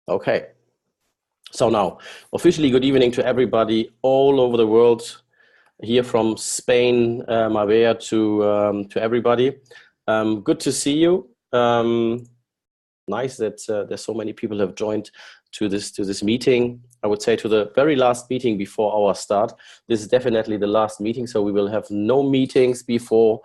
Okay. So now, officially, good evening to everybody all over the world, here from Spain, Marbella, to everybody. Good to see you. Nice that there's so many people have joined to this meeting. I would say to the very last meeting before our start. This is definitely the last meeting, so we will have no meetings before,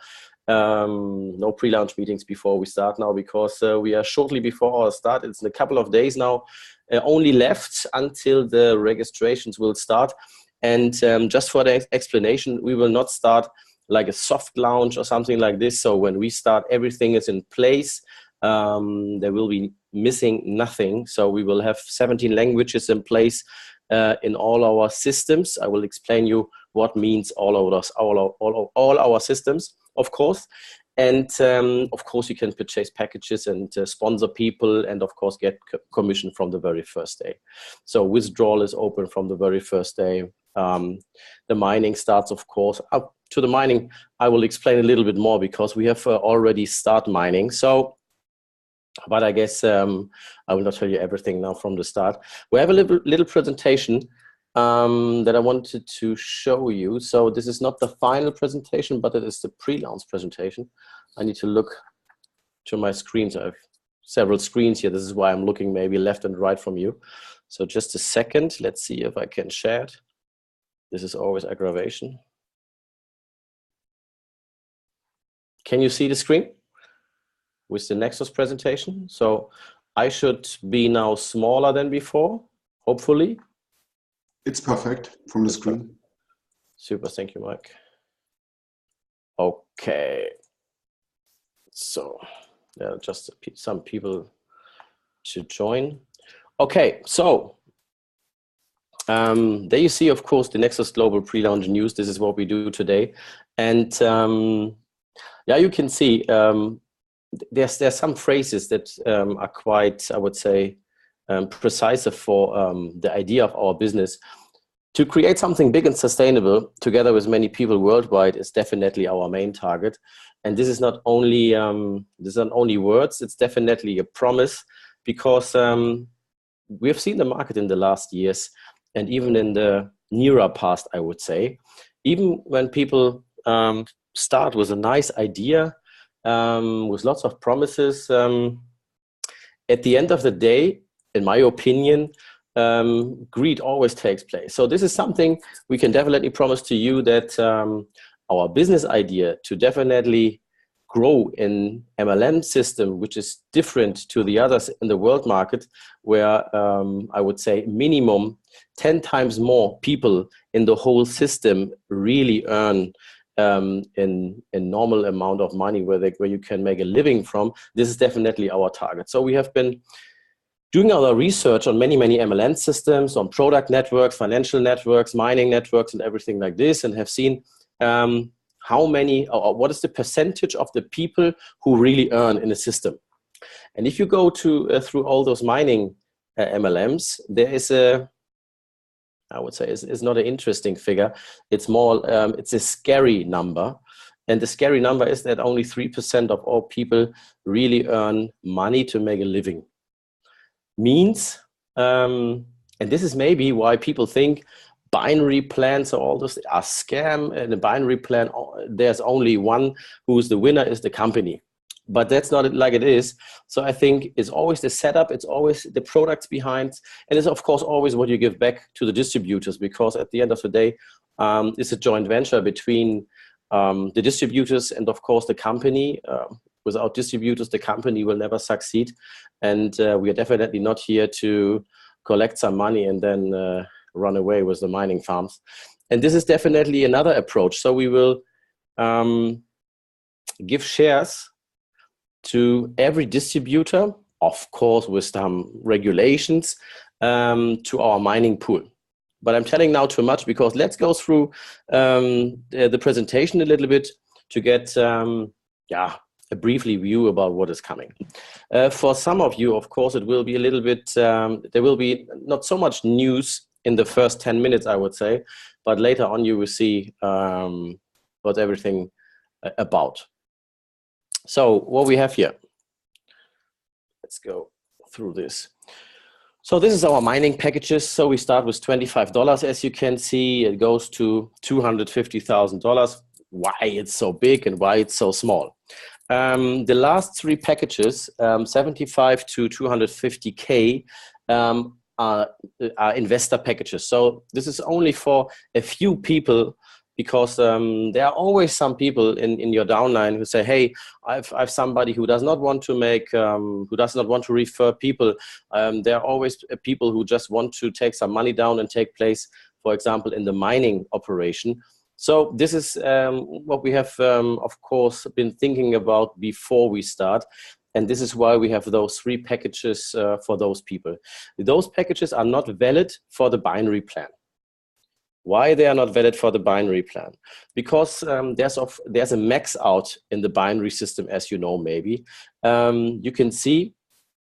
no pre-launch meetings before we start now, because we are shortly before our start. It's in a couple of days now. Only left until the registrations will start. And just for the explanation, we will not start like a soft launch or something like this. So when we start, everything is in place. There will be missing nothing. So we will have 17 languages in place in all our systems. I will explain you what means all our systems, of course. And of course, you can purchase packages and sponsor people, and of course get commission from the very first day. So withdrawal is open from the very first day. The mining starts, of course. Up to the mining, I will explain a little bit more, because we have already started mining. So, but I guess I will not tell you everything now from the start. We have a little presentation that I wanted to show you. So this is not the final presentation, but it is the pre-launch presentation. I need to look to my screens. I have several screens here. This is why I'm looking maybe left and right from you. So just a second. Let's see if I can share it. This is always aggravation. Can you see the screen with the Nexus presentation? So I should be now smaller than before, hopefully. It's perfect from the screen. Super, thank you, Mike. Okay. So there are just some people to join. Okay, so there you see, of course, the NEXUS Global pre-launch news. This is what we do today. And yeah, you can see there's some phrases that are quite, I would say, precise for the idea of our business. To create something big and sustainable together with many people worldwide is definitely our main target. And this is not only words, it's definitely a promise, because we've seen the market in the last years, and even in the nearer past, I would say, even when people start with a nice idea, with lots of promises, at the end of the day, in my opinion, greed always takes place. So this is something we can definitely promise to you, that our business idea to definitely grow in MLM system, which is different to the others in the world market, where I would say minimum 10 times more people in the whole system really earn in normal amount of money, where you can make a living from. This is definitely our target. So we have been doing our research on many MLM systems, on product networks, financial networks, mining networks, and everything like this, and have seen how many, or what is the percentage of the people who really earn in the system. And if you go to through all those mining MLMs, there is a, I would say, it's not an interesting figure. It's more, it's a scary number. And the scary number is that only 3% of all people really earn money to make a living. Means, and this is maybe why people think binary plans or all this are scam. And the binary plan, there's only one who's the winner, is the company. But that's not like it is. So I think it's always the setup, it's always the products behind, and it's of course always what you give back to the distributors, because at the end of the day, it's a joint venture between the distributors and of course the company. Without distributors, the company will never succeed. And we are definitely not here to collect some money and then run away with the mining farms. And this is definitely another approach. So we will give shares to every distributor, of course with some regulations, to our mining pool. But I'm telling now too much, because let's go through the presentation a little bit to get a brief view about what is coming. For some of you, of course, it will be a little bit, there will be not so much news in the first 10 minutes, I would say, but later on you will see what everything about. So what we have here, let's go through this. So this is our mining packages. So we start with $25, as you can see. It goes to $250,000. Why it's so big and why it's so small. The last three packages, 75 to 250K, are investor packages. So this is only for a few people, because there are always some people in your downline who say, hey, I've somebody who does not want to make, who does not want to refer people. There are always people who just want to take some money down and take place, for example, in the mining operation. So this is what we have, of course, been thinking about before we start. And this is why we have those three packages for those people. Those packages are not valid for the binary plan. Why they are not valid for the binary plan? Because there's a max out in the binary system, as you know, maybe. You can see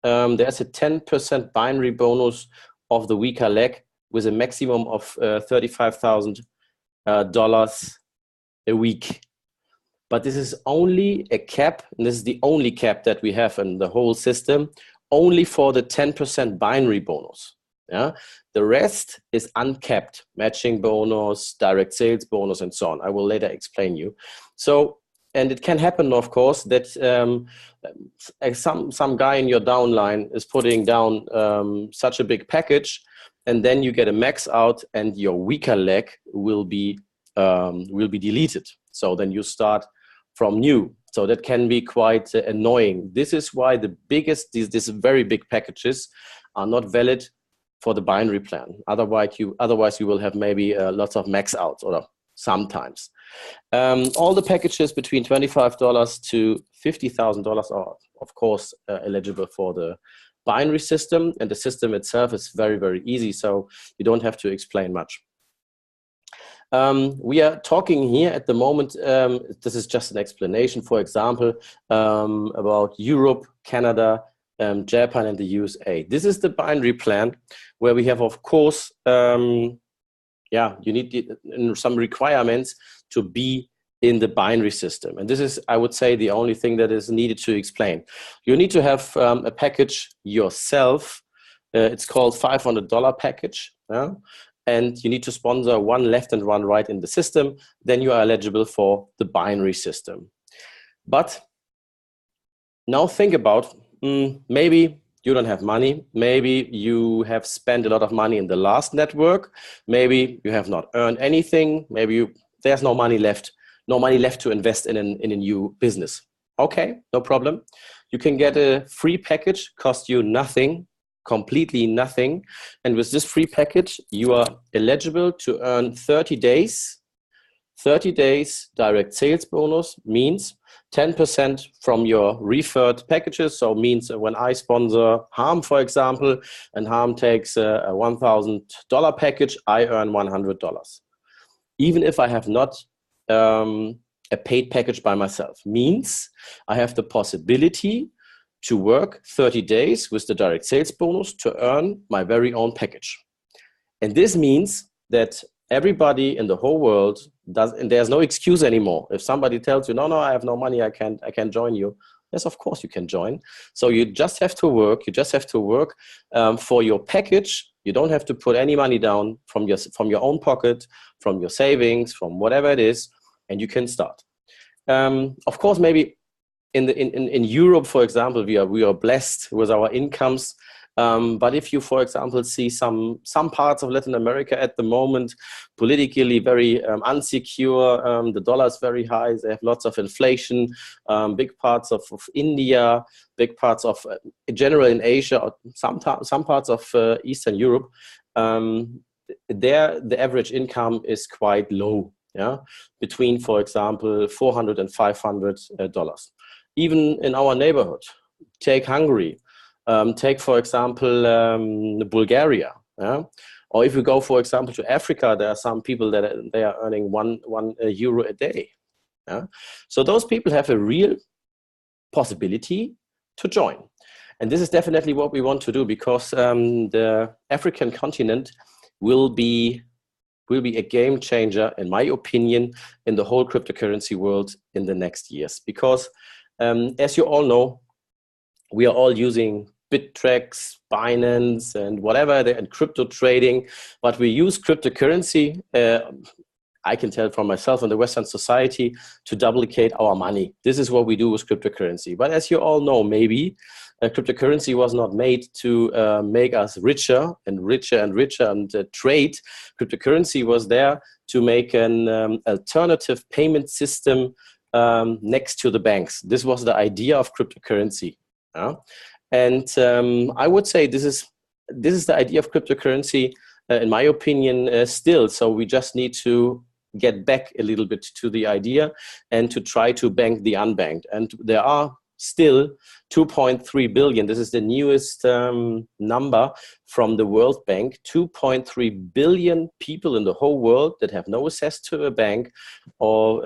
there's a 10% binary bonus of the weaker leg with a maximum of $35,000 a week. But this is only a cap, and this is the only cap that we have in the whole system, only for the 10% binary bonus. Yeah, the rest is uncapped, matching bonus, direct sales bonus, and so on. I will later explain you. So, and it can happen, of course, that some guy in your downline is putting down such a big package, and then you get a max out, and your weaker leg will be deleted. So then you start from new. So that can be quite annoying. This is why the biggest, these very big packages are not valid for the binary plan. Otherwise you will have maybe lots of max outs, or sometimes. All the packages between $25 to $50,000 are, of course, eligible for the binary system, and the system itself is very, very easy, so you don't have to explain much. We are talking here at the moment, this is just an explanation, for example, about Europe, Canada, Japan, and the USA. This is the binary plan where we have, of course, you need some requirements to be in the binary system. And this is, I would say, the only thing that is needed to explain. You need to have a package yourself. It's called $500 package. And you need to sponsor one left and one right in the system. Then you are eligible for the binary system. But now think about, maybe you don't have money. Maybe you have spent a lot of money in the last network. Maybe you have not earned anything. Maybe there's no money left to invest in a new business. Okay, no problem. You can get a free package, cost you nothing, completely nothing. And with this free package, you are eligible to earn 30 days. 30 days direct sales bonus means 10% from your referred packages. So means when I sponsor Harm, for example, and Harm takes a $1,000 package, I earn $100. Even if I have not a paid package by myself, means I have the possibility to work 30 days with the direct sales bonus to earn my very own package. And this means that everybody in the whole world does, and there's no excuse anymore. If somebody tells you, no, I have no money, I can't join you. Yes, of course you can join. So you just have to work. You just have to work for your package. You don't have to put any money down from your own pocket, from your savings, from whatever it is, and you can start. Of course, maybe in Europe, for example, we are blessed with our incomes. But if you, for example, see some parts of Latin America at the moment, politically very unsecure, the dollar is very high, they have lots of inflation, big parts of India, big parts of, in general in Asia, or some parts of Eastern Europe, there the average income is quite low, between, for example, $400 and $500. Even in our neighborhood, take Hungary. Take, for example, Bulgaria. Or if we go, for example, to Africa, there are some people that they are earning one euro a day. So those people have a real possibility to join. And this is definitely what we want to do, because the African continent will be a game changer, in my opinion, in the whole cryptocurrency world in the next years. Because as you all know, we are all using Bittrex, Binance, and whatever, and crypto trading, but we use cryptocurrency. I can tell from myself in the Western society to duplicate our money. This is what we do with cryptocurrency. But as you all know, maybe cryptocurrency was not made to make us richer and richer and richer and trade. Cryptocurrency was there to make an alternative payment system next to the banks. This was the idea of cryptocurrency. And I would say this is the idea of cryptocurrency, in my opinion, still. So we just need to get back a little bit to the idea and to try to bank the unbanked. And there are still 2.3 billion. This is the newest number from the World Bank. 2.3 billion people in the whole world that have no access to a bank or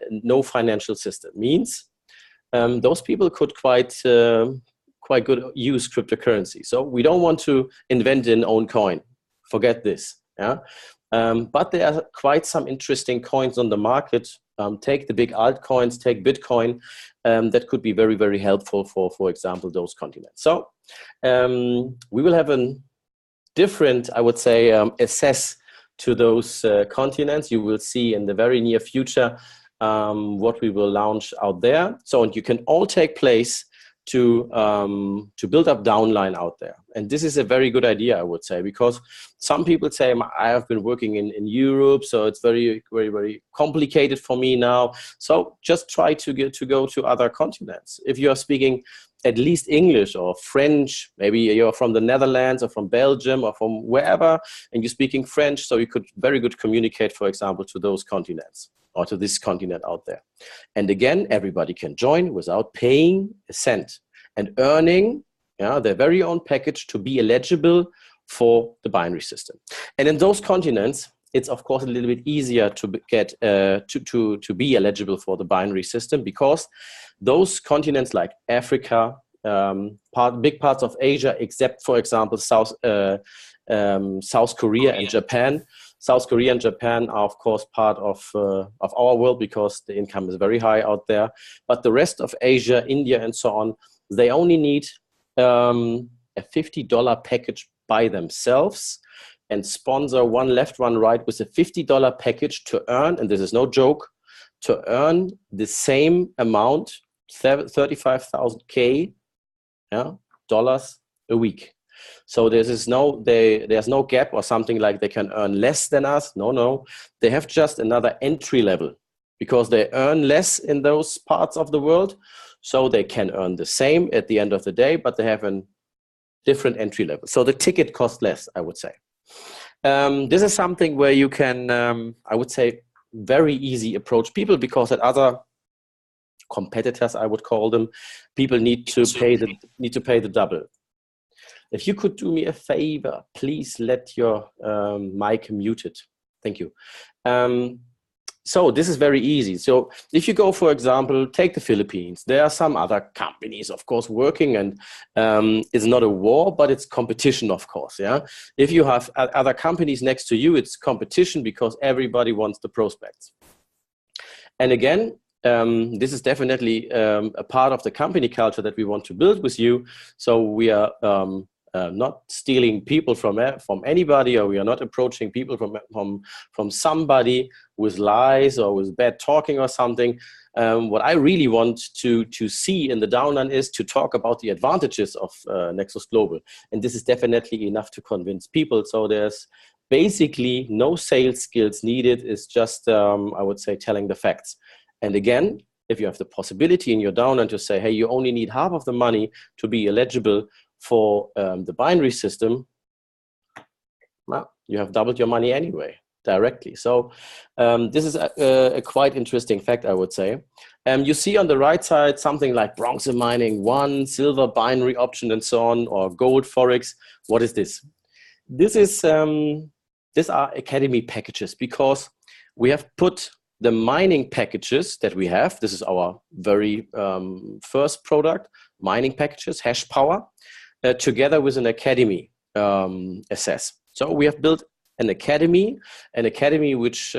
no financial system. Means those people could quite good use cryptocurrency. So we don't want to invent an own coin. Forget this. Yeah. But there are quite some interesting coins on the market. Take the big altcoins, take Bitcoin. That could be very, very helpful for example, those continents. So we will have a different, I would say, access to those continents. You will see in the very near future what we will launch out there. So and you can all take place to build up downline out there. And this is a very good idea, I would say, because some people say, I have been working in Europe, so it's very, very, very complicated for me now. So just try to go to other continents. If you are speaking at least English or French, maybe you're from the Netherlands or from Belgium or from wherever, and you're speaking French, so you could very good communicate, for example, to those continents or to this continent out there. And again, everybody can join without paying a cent and earning their very own package to be eligible for the binary system. And in those continents, it's of course a little bit easier to get to be eligible for the binary system, because those continents like Africa, big parts of Asia, except for example South Korea and Japan. South Korea and Japan are of course part of our world because the income is very high out there. But the rest of Asia, India, and so on, they only need a $50 package by themselves and sponsor one left, one right with a $50 package to earn, and this is no joke, to earn the same amount, 35,000 dollars a week. So there's no gap or something like they can earn less than us. No, they have just another entry level because they earn less in those parts of the world. So they can earn the same at the end of the day, but they have a different entry level. So the ticket costs less, I would say. This is something where you can, I would say, very easy approach people, because at other competitors, I would call them, people need to pay the double. If you could do me a favor, please let your mic muted. Thank you. So this is very easy. So if you go, for example, take the Philippines, there are some other companies, of course, working, and it's not a war, but it's competition, of course. Yeah. If you have other companies next to you, it's competition because everybody wants the prospects. And again, this is definitely a part of the company culture that we want to build with you. So we are not stealing people from anybody, or we are not approaching people from somebody with lies or with bad talking or something. What I really want to see in the downline is to talk about the advantages of NEXUS Global, and this is definitely enough to convince people. So there's basically no sales skills needed. It's just I would say telling the facts. And again, if you have the possibility in your downline to say, hey, you only need half of the money to be eligible for the binary system, well, you have doubled your money anyway, directly. So this is a quite interesting fact, I would say. You see on the right side something like bronze mining 1, silver binary option, and so on, or gold Forex. What is this? This is these are academy packages, because we have put the mining packages that we have. This is our very first product, mining packages, hash power, together with an academy access. So we have built an academy which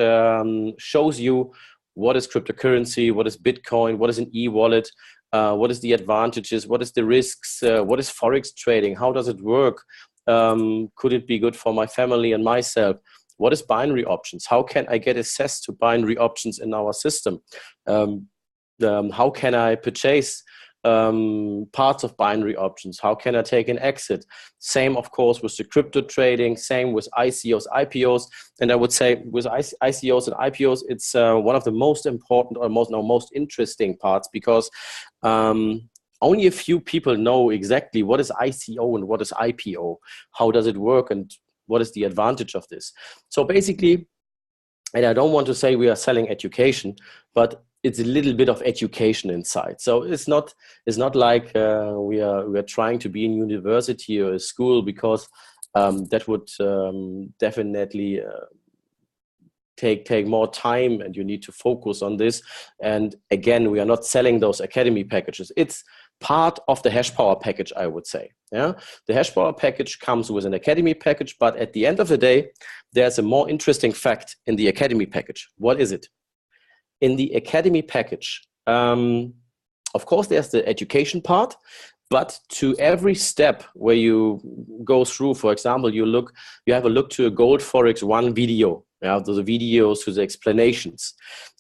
shows you what is cryptocurrency, what is Bitcoin, what is an e-wallet, what is the advantages, what is the risks, what is Forex trading, how does it work, could it be good for my family and myself, what is binary options, how can I get access to binary options in our system, how can I purchase parts of binary options, how can I take an exit. Same of course with the crypto trading, same with ICOs, IPOs, and I would say with ICOs and IPOs it's one of the most important or most interesting parts, because only a few people know exactly what is ICO and what is IPO, how does it work and what is the advantage of this. So basically, and I don't want to say we are selling education, but it's a little bit of education inside. So it's not like we are trying to be in university or a school, because that would definitely take more time, and you need to focus on this. And again, we are not selling those academy packages. It's part of the hash power package, I would say. Yeah, the hash power package comes with an academy package, but at the end of the day, there's a more interesting fact in the academy package. What is it? In the academy package, of course, there's the education part, but to every step where you go through, for example, you have a look to a Gold Forex 1 video, to the videos, to the explanations.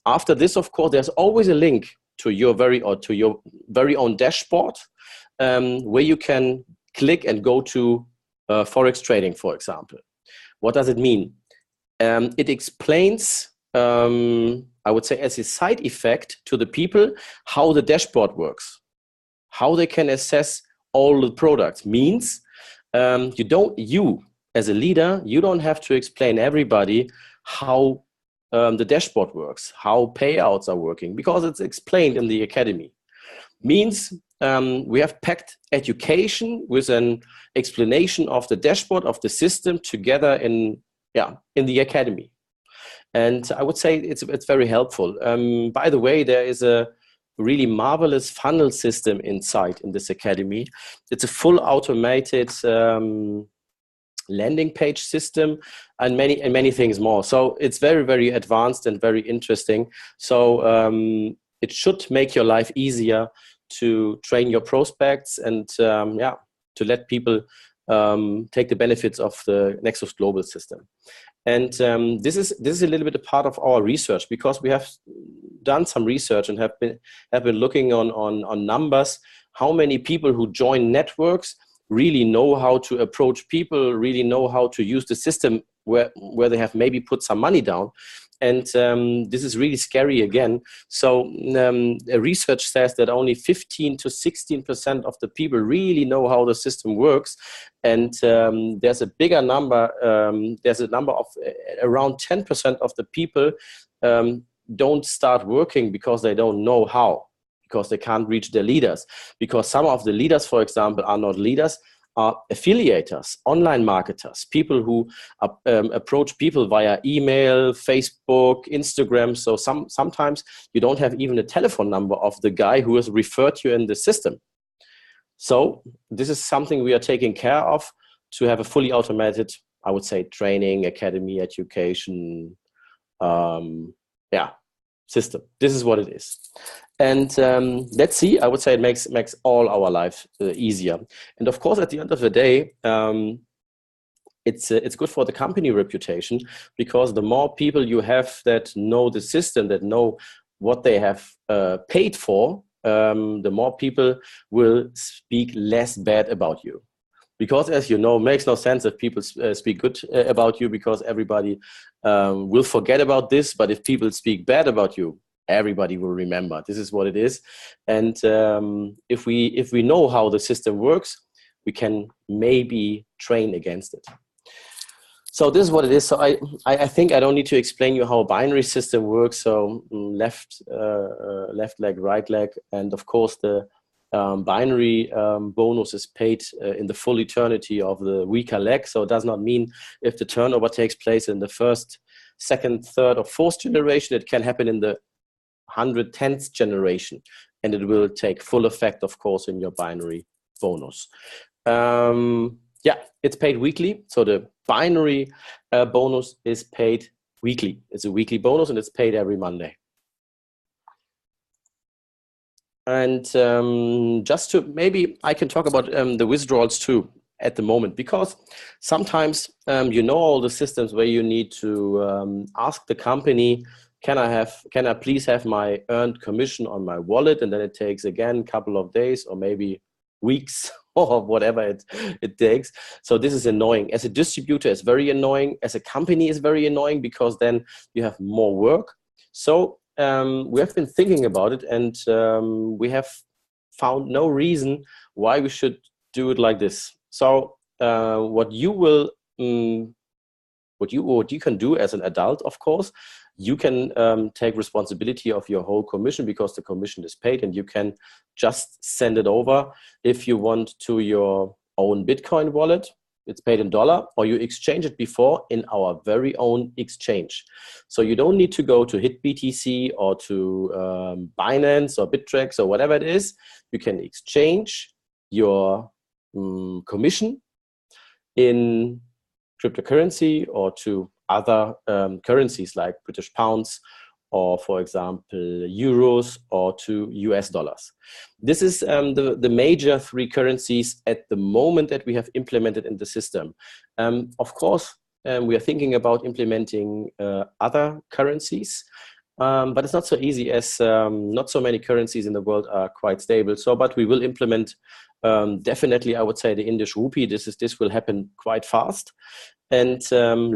After this, of course, there's always a link to your very own dashboard, where you can click and go to Forex trading, for example. What does it mean? It explains, I would say as a side effect to the people, how the dashboard works, how they can assess all the products. Means you as a leader, you don't have to explain everybody how the dashboard works, how payouts are working, because it's explained in the academy. Means we have packed education with an explanation of the dashboard of the system together in the academy. And I would say it's very helpful. By the way, there is a really marvelous funnel system inside in this academy. It's a full automated landing page system and many things more. So it's very, very advanced and very interesting. So it should make your life easier to train your prospects and to let people take the benefits of the NEXUS Global system. And this is a little bit a part of our research, because we have done some research and have been looking on numbers, how many people who join networks really know how to approach people, really know how to use the system where they have maybe put some money down. And this is really scary again. So research says that only 15 to 16% of the people really know how the system works. And there's a bigger number, there's a number of around 10% of the people don't start working because they don't know how, because they can't reach their leaders. Because some of the leaders, for example, are not leaders, are affiliators, online marketers, people who approach people via email, Facebook, Instagram. So sometimes you don't have even a telephone number of the guy who has referred you in the system. So this is something we are taking care of, to have a fully automated, I would say, training, academy, education, system. This is what it is. And let's see, I would say it makes all our life easier. And of course, at the end of the day, it's good for the company reputation, because the more people you have that know the system, that know what they have paid for, the more people will speak less bad about you. Because, as you know, it makes no sense if people speak good about you, because everybody will forget about this. But if people speak bad about you, everybody will remember. This is what it is. And if we know how the system works, we can maybe train against it. So this is what it is. So I think I don't need to explain you how a binary system works. So left leg, right leg, and of course the binary bonus is paid in the full eternity of the weaker leg. So it does not mean if the turnover takes place in the first, second, third, or fourth generation, it can happen in the 110th generation, and it will take full effect, of course, in your binary bonus. It's paid weekly. So the binary bonus is paid weekly. It's a weekly bonus, and it's paid every Monday. And just to, maybe I can talk about the withdrawals too at the moment, because sometimes you know all the systems where you need to ask the company, can I please have my earned commission on my wallet? And then it takes again a couple of days or maybe weeks or whatever it takes. So this is annoying. As a distributor, it's very annoying. As a company, it's very annoying, because then you have more work. So we have been thinking about it, and we have found no reason why we should do it like this. So what you can do as an adult, of course, you can take responsibility of your whole commission, because the commission is paid, and you can just send it over if you want to your own Bitcoin wallet. It's paid in dollar, or you exchange it before in our very own exchange. So you don't need to go to HitBTC or to Binance or Bittrex or whatever it is. You can exchange your commission in cryptocurrency or to other currencies like British pounds, or for example euros, or to US dollars. This is the major three currencies at the moment that we have implemented in the system. Of course, we are thinking about implementing other currencies, but it's not so easy, as not so many currencies in the world are quite stable. So, but we will implement definitely, I would say, the Indian rupee. This will happen quite fast, and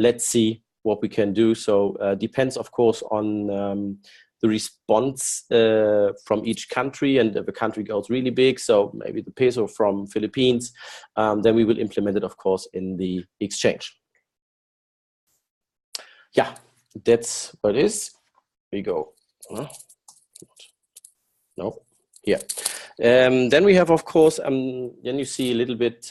let's see what we can do. So depends, of course, on the response from each country, and if a country goes really big, so maybe the peso from Philippines, then we will implement it, of course, in the exchange. Yeah, that's what it is. Here we go. No, here. Then we have, of course, then you see a little bit,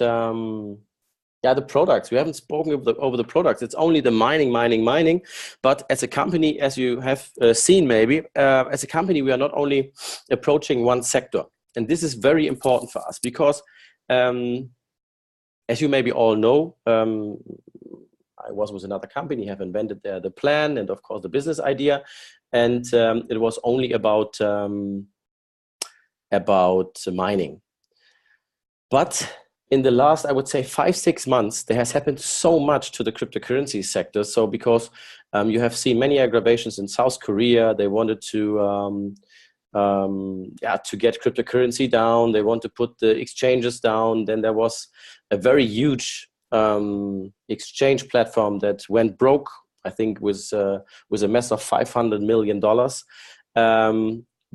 the products. We haven't spoken over the products. It's only the mining. But as a company, as you have seen maybe, as a company, we are not only approaching one sector. And this is very important for us, because as you maybe all know, I was with another company, have invented the plan and, of course, the business idea. And it was only about mining. But in the last, I would say, 5-6 months, there has happened so much to the cryptocurrency sector. So because you have seen many aggravations in South Korea, they wanted to get cryptocurrency down. They want to put the exchanges down. Then there was a very huge exchange platform that went broke, I think, with a mess of $500 million.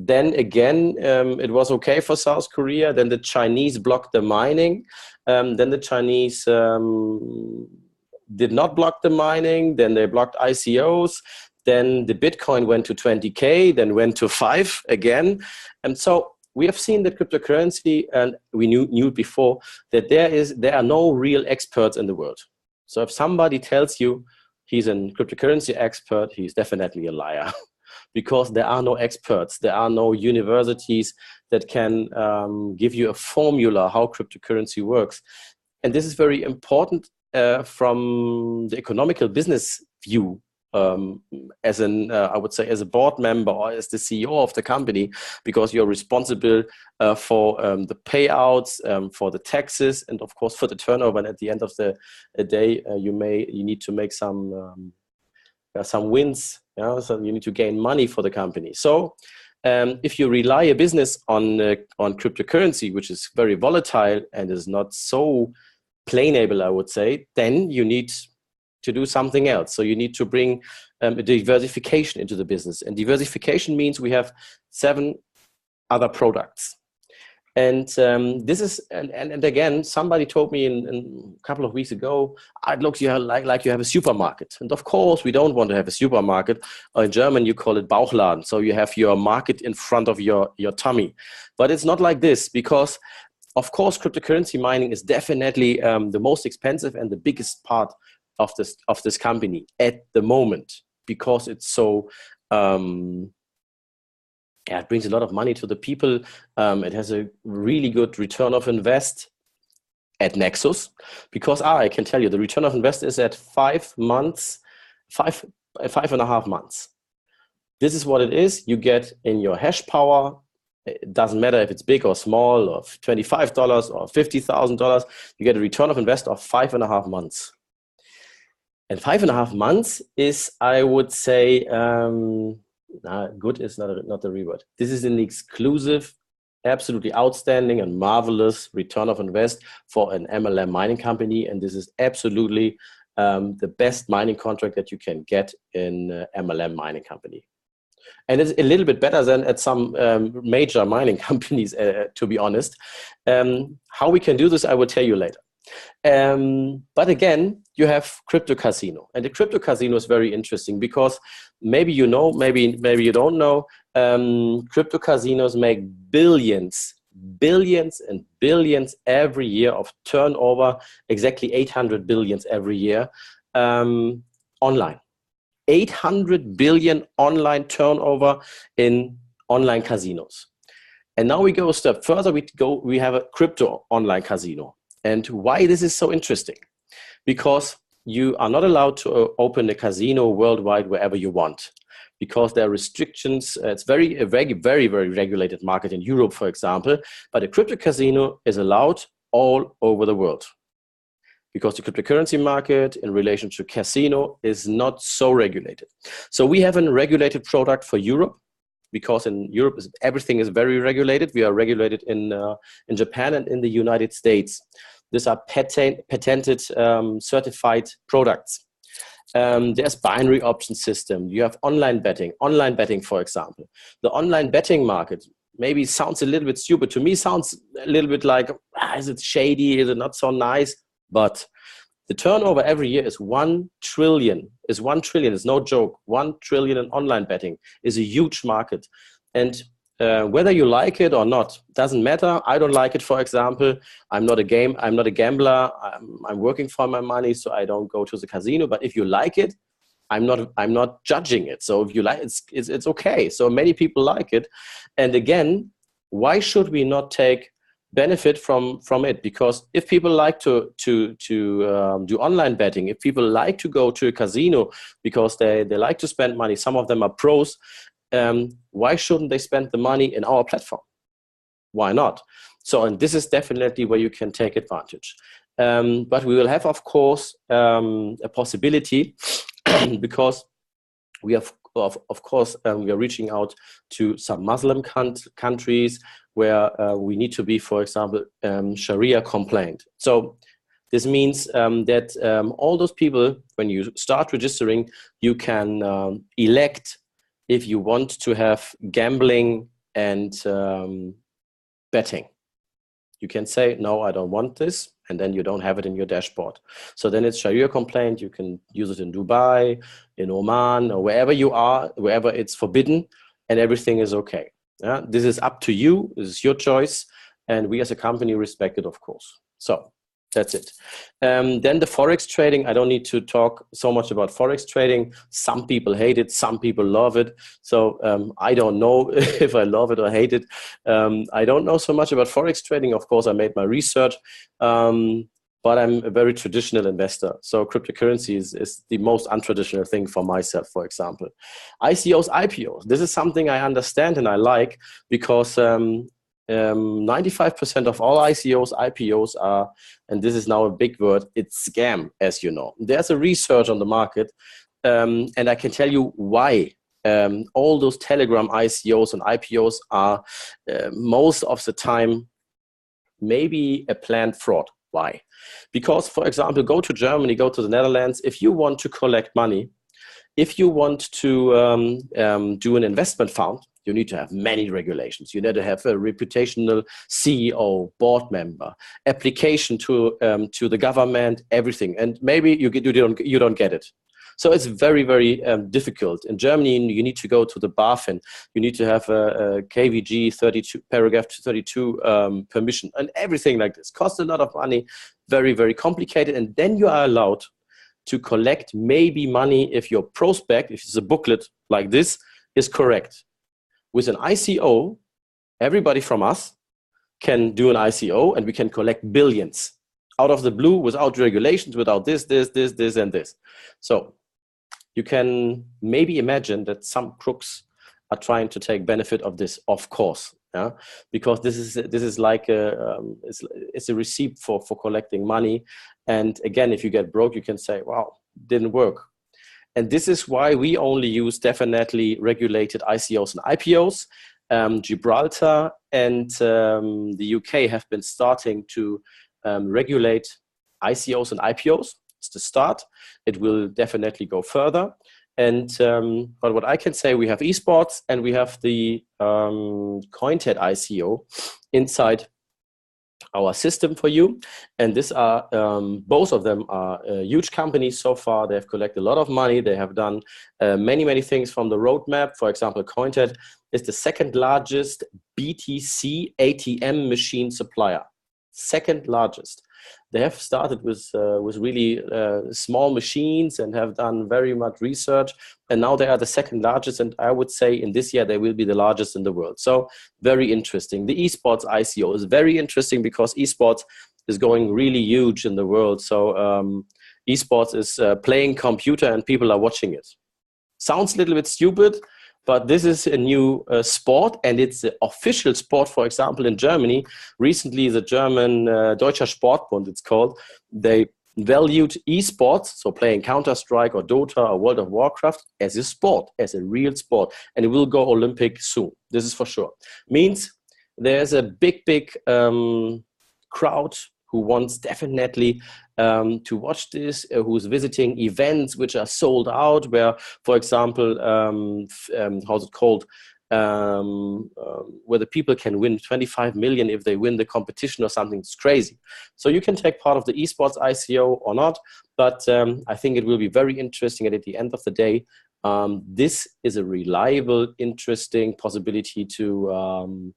Then again, it was okay for South Korea. Then the Chinese blocked the mining. Then the Chinese did not block the mining. Then they blocked ICOs. Then the Bitcoin went to 20K, then went to 5 again. And so we have seen that cryptocurrency, and we knew before, that there are no real experts in the world. So if somebody tells you he's a cryptocurrency expert, he's definitely a liar. Because there are no experts, there are no universities that can give you a formula how cryptocurrency works. And this is very important from the economical business view, as I would say, as a board member or as the CEO of the company, because you're responsible for the payouts, for the taxes, and of course for the turnover. And at the end of the day, you need to make some wins. So you need to gain money for the company. So if you rely a business on cryptocurrency, which is very volatile and is not so plainable, I would say, then you need to do something else. So you need to bring a diversification into the business. And diversification means we have 7 other products. And this is, and again, somebody told me in a couple of weeks ago, it looks like you have a supermarket. And of course, we don't want to have a supermarket. In German, you call it Bauchladen. So you have your market in front of your tummy. But it's not like this, because, of course, cryptocurrency mining is definitely the most expensive and the biggest part of this company at the moment, because it's so... it brings a lot of money to the people. It has a really good return of invest at Nexus, because I can tell you the return of invest is at 5 months, 5.5 months. This is what it is. You get in your hash power it doesn't matter if it's big or small, or $25 or $50,000, you get a return of invest of 5.5 months. And 5.5 months is, I would say, good is not the reward. This is an exclusive, absolutely outstanding and marvelous return of invest for an MLM mining company. And this is absolutely the best mining contract that you can get in MLM mining company. And it's a little bit better than at some major mining companies, to be honest. How we can do this, I will tell you later. But again, you have Cryptocasino. And the Cryptocasino is very interesting because maybe you know, maybe you don't know, Cryptocasinos make billions and billions every year of turnover, exactly 800 billions every year, online. 800 billion online turnover in online casinos. And now we go a step further, we have a crypto online casino. And why this is so interesting? Because you are not allowed to open a casino worldwide wherever you want, because there are restrictions. It's very regulated market in Europe, for example, but a crypto casino is allowed all over the world. Because the cryptocurrency market in relation to casino is not so regulated. So we have a regulated product for Europe, because in Europe everything is very regulated. We are regulated in Japan and in the United States. These are patented, certified products. There's binary option system. You have online betting, for example. The online betting market maybe sounds a little bit stupid. To me, sounds a little bit like, is it shady? Is it not so nice? But the turnover every year is 1 trillion. It's no joke. 1 trillion in online betting is a huge market. And whether you like it or not, doesn't matter. I don't like it, for example. I'm not a gambler. I'm working for my money, so I don't go to the casino. But if you like it, I'm not judging it. So if you like it, it's okay. So many people like it. And again, why should we not take benefit from it? Because if people like to do online betting, if people like to go to a casino because they like to spend money, some of them are pros, why shouldn't they spend the money in our platform? Why not? So, and this is definitely where you can take advantage. But we will have, of course, a possibility because we have, of course, we are reaching out to some Muslim countries where we need to be, for example, Sharia compliant. So this means that all those people, when you start registering, you can elect if you want to have gambling and betting. You can say, no, I don't want this, and then you don't have it in your dashboard. So then it's Sharia compliant. You can use it in Dubai, in Oman, or wherever you are, wherever it's forbidden, and everything is okay. Yeah? This is up to you. This is your choice, and we as a company respect it, of course. So that's it. Then the Forex trading, I don't need to talk so much about Forex trading. Some people hate it, some people love it. So I don't know if I love it or hate it. I don't know so much about Forex trading. Of course, I made my research, but I'm a very traditional investor. So cryptocurrencies is the most untraditional thing for myself, for example. ICOs, IPOs, this is something I understand and I like because 95% of all ICOs, IPOs are, and this is now a big word, it's scam, as you know. There's a research on the market, and I can tell you why all those Telegram ICOs and IPOs are most of the time maybe a planned fraud. Why? Because, for example, go to Germany, go to the Netherlands, if you want to collect money, if you want to do an investment fund, you need to have many regulations. You need to have a reputational CEO, board member, application to the government, everything. And maybe you don't get it. So it's very, very difficult. In Germany, you need to go to the BaFin. You need to have a KVG 32, paragraph 32 permission and everything like this. Costs a lot of money, very, very complicated. And then you are allowed to collect maybe money if your prospect, if it's a booklet like this, is correct. With an ICO, everybody from us can do an ICO and we can collect billions out of the blue without regulations, without this, and this. So you can maybe imagine that some crooks are trying to take benefit of this, of course. Yeah, because this is like it's a receipt for collecting money. And again, if you get broke, you can say, wow, didn't work. And this is why we only use definitely regulated ICOs and IPOs. Gibraltar and the UK have been starting to regulate ICOs and IPOs. It's the start. It will definitely go further. And but what I can say, we have esports and we have the Cointed-ICO inside our system for you. And these are both of them are huge companies so far. They have collected a lot of money. They have done many things from the roadmap. For example, Cointed is the second largest BTC ATM machine supplier. Second largest. They have started with really small machines and have done very much research, and now they are the second largest, and I would say in this year they will be the largest in the world. So very interesting. The E-Sports-ICO is very interesting because esports is going really huge in the world. So esports is playing computer and people are watching it. Sounds a little bit stupid, but this is a new sport, and it's the official sport. For example, in Germany, recently the German Deutscher Sportbund, it's called, they valued esports, so playing Counter-Strike or Dota or World of Warcraft, as a sport, as a real sport, and it will go Olympic soon. This is for sure. Means there's a big crowd who wants definitely to watch this, who's visiting events which are sold out, where, for example, how's it called, where the people can win 25 million if they win the competition or something. It's crazy. So you can take part of the E-Sports-ICO or not, but I think it will be very interesting, and at the end of the day, this is a reliable, interesting possibility to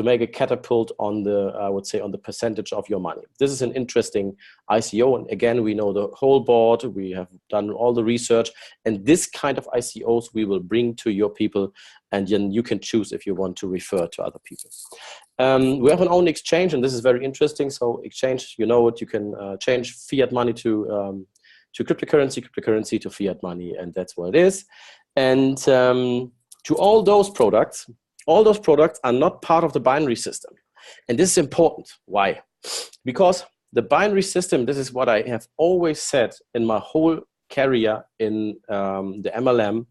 make a catapult on the, I would say, on the percentage of your money. This is an interesting ICO. And again, we know the whole board, we have done all the research, and this kind of ICOs we will bring to your people, and then you can choose if you want to refer to other people. We have an own exchange, and this is very interesting. So exchange, you know what, you can change fiat money to cryptocurrency, cryptocurrency to fiat money, and that's what it is. And to all those products are not part of the binary system. And this is important. Why? Because the binary system, this is what I have always said in my whole career in the MLM,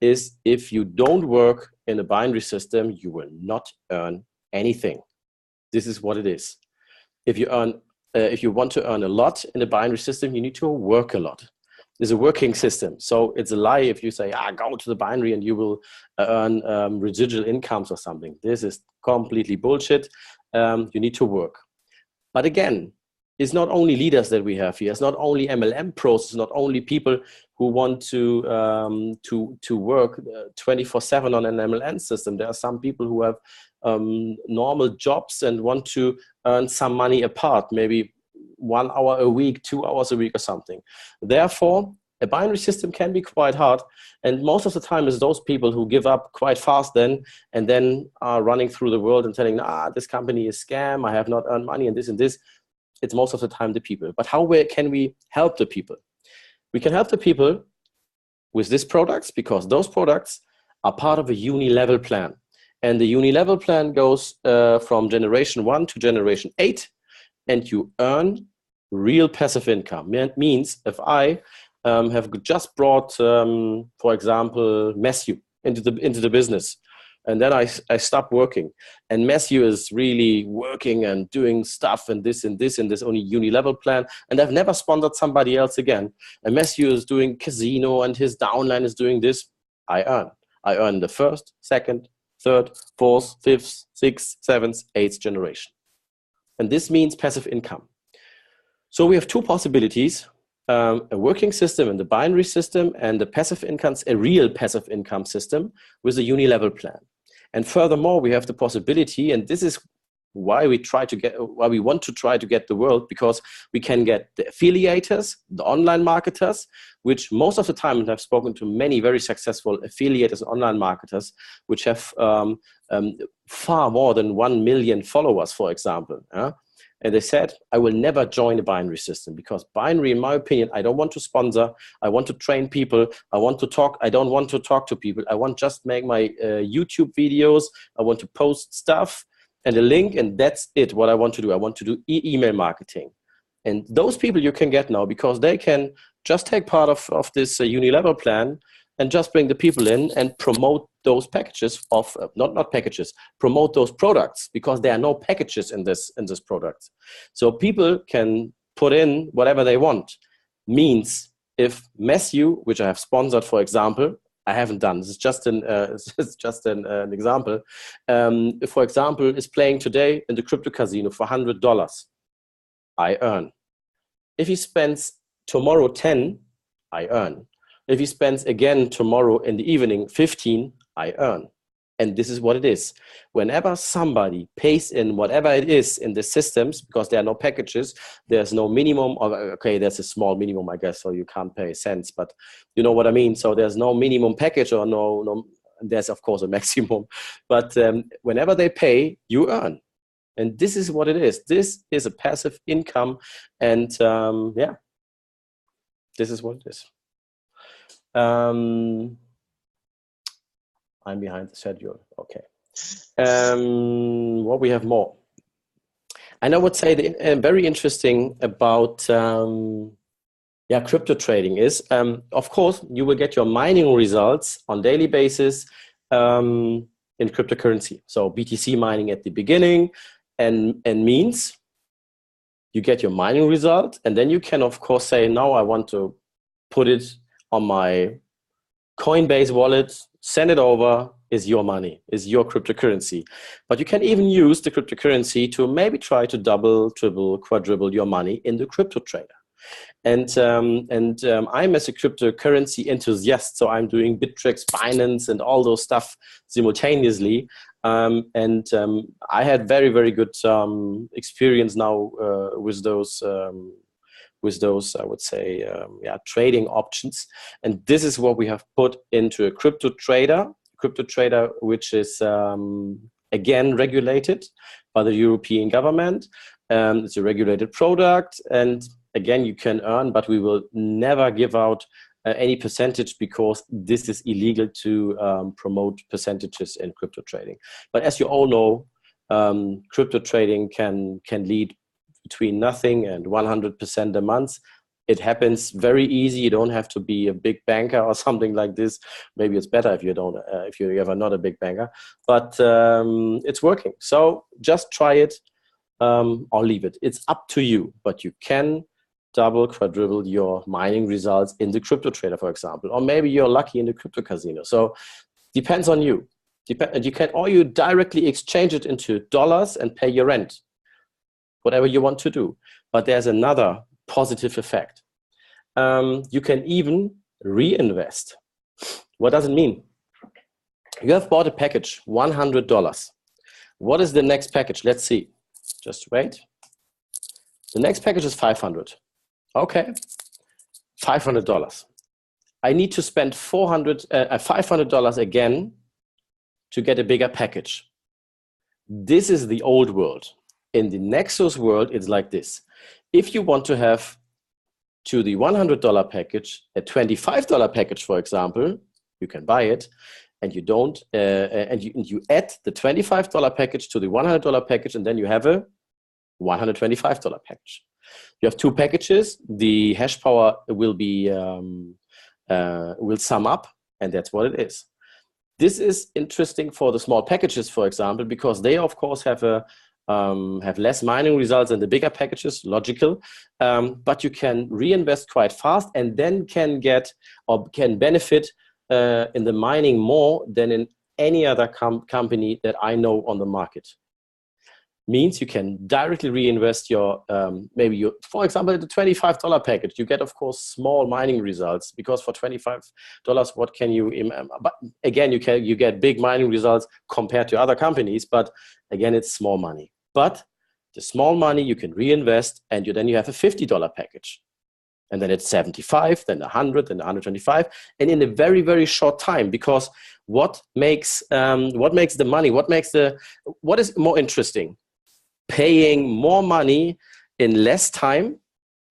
is if you don't work in a binary system, you will not earn anything. This is what it is. If you want to earn a lot in a binary system, you need to work a lot. Is a working system. So it's a lie if you say, go to the binary and you will earn residual incomes or something. This is completely bullshit. You need to work. But again, it's not only leaders that we have here. It's not only MLM pros. It's not only people who want to work 24/7 on an MLM system. There are some people who have normal jobs and want to earn some money apart, maybe 1 hour a week, 2 hours a week or something. Therefore, a binary system can be quite hard. And most of the time is those people who give up quite fast then, and then are running through the world and telling, this company is scam, I have not earned money and this and this. It's most of the time the people. But how can we help the people? We can help the people with these products, because those products are part of a Unilevelplan. And the Unilevelplan goes from generation 1 to generation 8. And you earn real passive income. That means if I have just brought, for example, Matthew into the business, and then I stop working, and Matthew is really working and doing stuff and this and this only Unilevelplan, and I've never sponsored somebody else again, and Matthew is doing casino and his downline is doing this, I earn the first, second, third, fourth, fifth, sixth, seventh, eighth generation. And this means passive income. So we have two possibilities, a working system and the binary system, and the passive income, a real passive income system with a Unilevelplan. And furthermore, we have the possibility, and this is why we want to try to get the world, because we can get the affiliators, the online marketers, which most of the time, and I've spoken to many very successful affiliators and online marketers, which have far more than 1 million followers, for example. And they said, I will never join a binary system because binary, in my opinion, I don't want to sponsor. I want to train people. I want to talk. I don't want to talk to people. I want just make my YouTube videos. I want to post stuff and a link, and that's it, what I want to do. I want to do email marketing. And those people you can get now because they can just take part of this Unilevelplan and just bring the people in and promote those packages of, not packages, promote those products because there are no packages in this product. So people can put in whatever they want. Means if Matthew, which I have sponsored, for example, I haven't done, this is just an example. If, for example, is playing today in the Cryptocasino for $100, I earn. If he spends tomorrow 10, I earn. If he spends again tomorrow in the evening 15, I earn. And this is what it is. Whenever somebody pays in whatever it is in the systems, because there are no packages, there's no minimum, okay, there's a small minimum, I guess, so you can't pay cents, but you know what I mean? So there's no minimum package or no there's of course a maximum, but whenever they pay, you earn. And this is what it is. This is a passive income, and yeah, this is what it is. I'm behind the schedule. Okay. What we have more. And I would say very interesting about crypto trading is, of course, you will get your mining results on daily basis in cryptocurrency. So BTC mining at the beginning, and means you get your mining result, and then you can, of course, say, now I want to put it on my Coinbase wallet, send it over, is your money, is your cryptocurrency. But you can even use the cryptocurrency to maybe try to double, triple, quadruple your money in the crypto trader. And I'm as a cryptocurrency enthusiast, so I'm doing Bittrex, Binance, and all those stuff simultaneously. I had very, very good experience now with those, I would say, trading options. And this is what we have put into a crypto trader, which is, again, regulated by the European government. It's a regulated product. And again, you can earn, but we will never give out any percentage because this is illegal to promote percentages in crypto trading. But as you all know, crypto trading can lead between nothing and 100% a month. It happens very easy. You don't have to be a big banker or something like this. Maybe it's better if you don't, if you're ever not a big banker. But it's working. So just try it or leave it. It's up to you. But you can double, quadruple your mining results in the crypto trader, for example, or maybe you're lucky in the crypto casino. So depends on you. You can, or you directly exchange it into dollars and pay your rent. Whatever you want to do. But there's another positive effect. You can even reinvest. What does it mean? You have bought a package, $100. What is the next package? Let's see. Just wait. The next package is $500. Okay, $500. I need to spend $500 again to get a bigger package. This is the old world. In the Nexus world, it's like this. If you want to have to the $100 package, a $25 package, for example, you can buy it, and you don't, and you add the $25 package to the $100 package, and then you have a $125 package. You have two packages. The hash power will be will sum up, and that's what it is. This is interesting for the small packages, for example, because they, of course, have less mining results than the bigger packages, logical, but you can reinvest quite fast and then can get or can benefit in the mining more than in any other company that I know on the market. Means you can directly reinvest your, for example, the $25 package, you get, of course, small mining results, because for $25, what can you, but again, you get big mining results compared to other companies, but again, it's small money. But the small money you can reinvest, and then you have a $50 package. And then it's 75, then 100, then 125, and in a very, very short time. Because what makes the money? What is more interesting? paying more money in less time,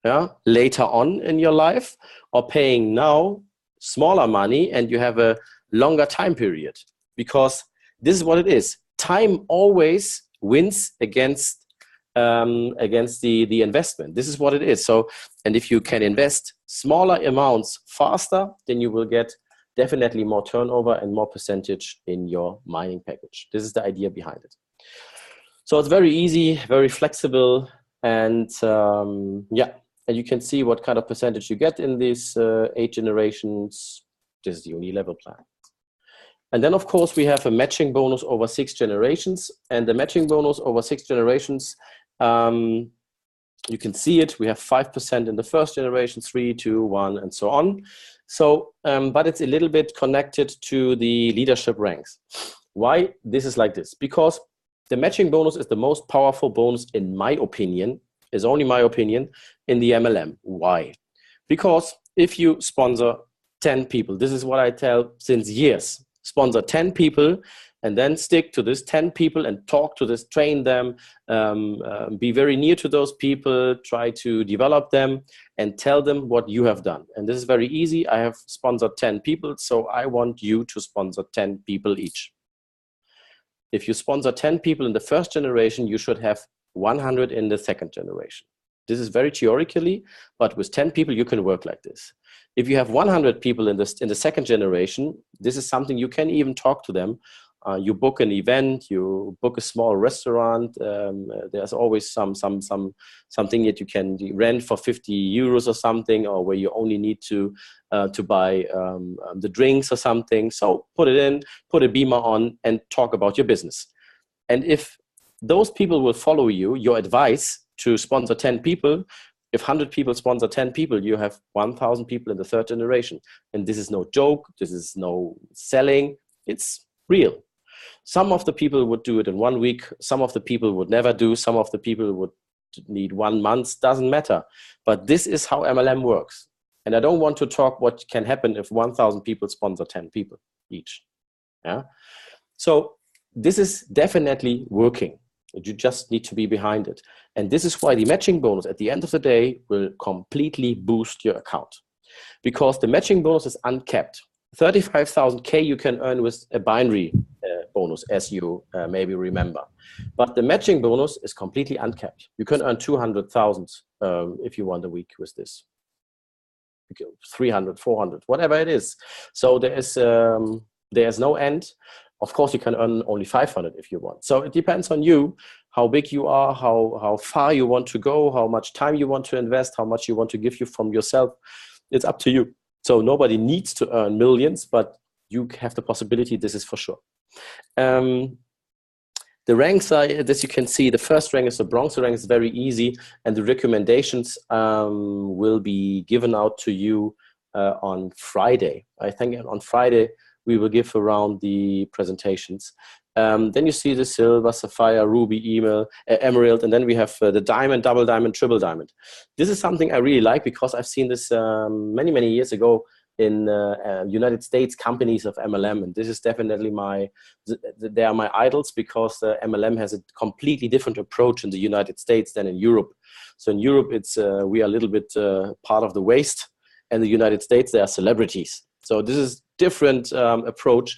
yeah, later on in your life, or paying now smaller money and you have a longer time period? Because this is what it is. Time always wins against the investment. This is what it is. So, and if you can invest smaller amounts faster, then you will get definitely more turnover and more percentage in your mining package. This is the idea behind it. So it's very easy, very flexible, and yeah, and you can see what kind of percentage you get in these 8 generations. This is the Unilevelplan. And then, of course, we have a matching bonus over 6 generations. And the matching bonus over 6 generations, you can see it. We have 5% in the first generation, 3, 2, 1, and so on. So, but it's a little bit connected to the leadership ranks. Why this is like this? Because the matching bonus is the most powerful bonus, in my opinion, is only my opinion, in the MLM. Why? Because if you sponsor 10 people, this is what I tell since years, sponsor 10 people and then stick to this 10 people and talk to this, train them, be very near to those people, try to develop them and tell them what you have done. And this is very easy. I have sponsored 10 people, so I want you to sponsor 10 people each. If you sponsor 10 people in the first generation, you should have 100 in the second generation. This is very theoretically, but with 10 people, you can work like this. If you have 100 people in the second generation, this is something you can even talk to them. You book an event, you book a small restaurant. There's always something that you can rent for 50 euros or something, or where you only need to buy the drinks or something. So put it in, put a beamer on, and talk about your business. And if those people will follow you, your advice to sponsor 10 people, if 100 people sponsor 10 people, you have 1,000 people in the third generation. And this is no joke. This is no selling. It's real. Some of the people would do it in 1 week. Some of the people would never do. Some of the people would need 1 month. Doesn't matter. But this is how MLM works. And I don't want to talk what can happen if 1,000 people sponsor 10 people each. Yeah. So this is definitely working. You just need to be behind it. And this is why the matching bonus at the end of the day will completely boost your account. Because the matching bonus is uncapped. 35,000 you can earn with a binary bonus, as you maybe remember. But the matching bonus is completely uncapped. You can earn 200,000 if you want a week with this. 300, 400, whatever it is. So there's no end. Of course, you can earn only 500 if you want. So it depends on you, how big you are, how far you want to go, how much time you want to invest, how much you want to give you from yourself. It's up to you. So nobody needs to earn millions, but you have the possibility, this is for sure. The ranks are, as you can see, the first rank is the bronze rank, is very easy, and the recommendations will be given out to you on Friday. I think on Friday, we will give around the presentations. Then you see the silver, sapphire, ruby, emerald, and then we have the diamond, double diamond, triple diamond. This is something I really like because I've seen this many, many years ago in United States companies of MLM, and this is definitely they are my idols because MLM has a completely different approach in the United States than in Europe. So in Europe, we are a little bit part of the waste, and the United States, they are celebrities. So this is different approach,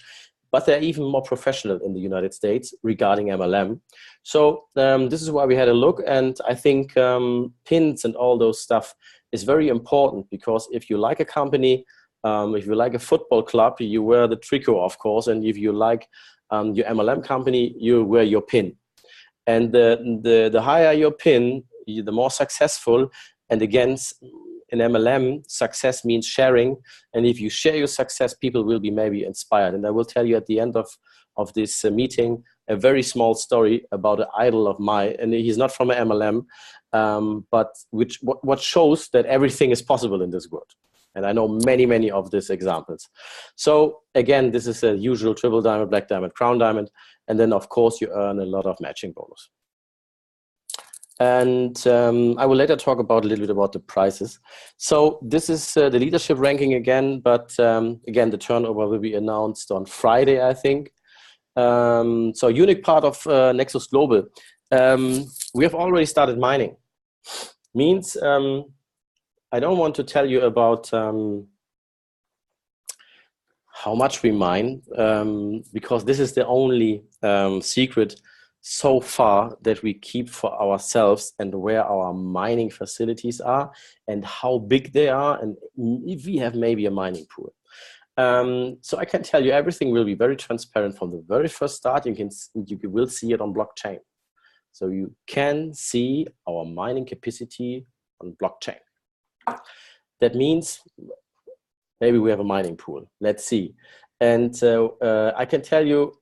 but they're even more professional in the United States regarding MLM. So this is why we had a look, and I think pins and all those stuff is very important because if you like a company, if you like a football club, you wear the tricot, of course, and if you like your MLM company, you wear your pin. And the higher your pin, the more successful. And again, in MLM, success means sharing. And if you share your success, people will be maybe inspired. And I will tell you at the end of this meeting a very small story about an idol of mine. And he's not from an MLM, but what shows that everything is possible in this world. And I know many, many of these examples. So again, this is a usual triple diamond, black diamond, crown diamond. And then, of course, you earn a lot of matching bonus. And I will later talk about a little bit about the prices. So this is the leadership ranking again, but again, the turnover will be announced on Friday, I think. So unique part of NEXUS Global. We have already started mining. Means I don't want to tell you about how much we mine, because this is the only secret so far that we keep for ourselves, and where our mining facilities are and how big they are, and if we have maybe a mining pool. So I can tell you everything will be very transparent from the very first start. You will see it on blockchain. So you can see our mining capacity on blockchain. That means maybe we have a mining pool. Let's see. And I can tell you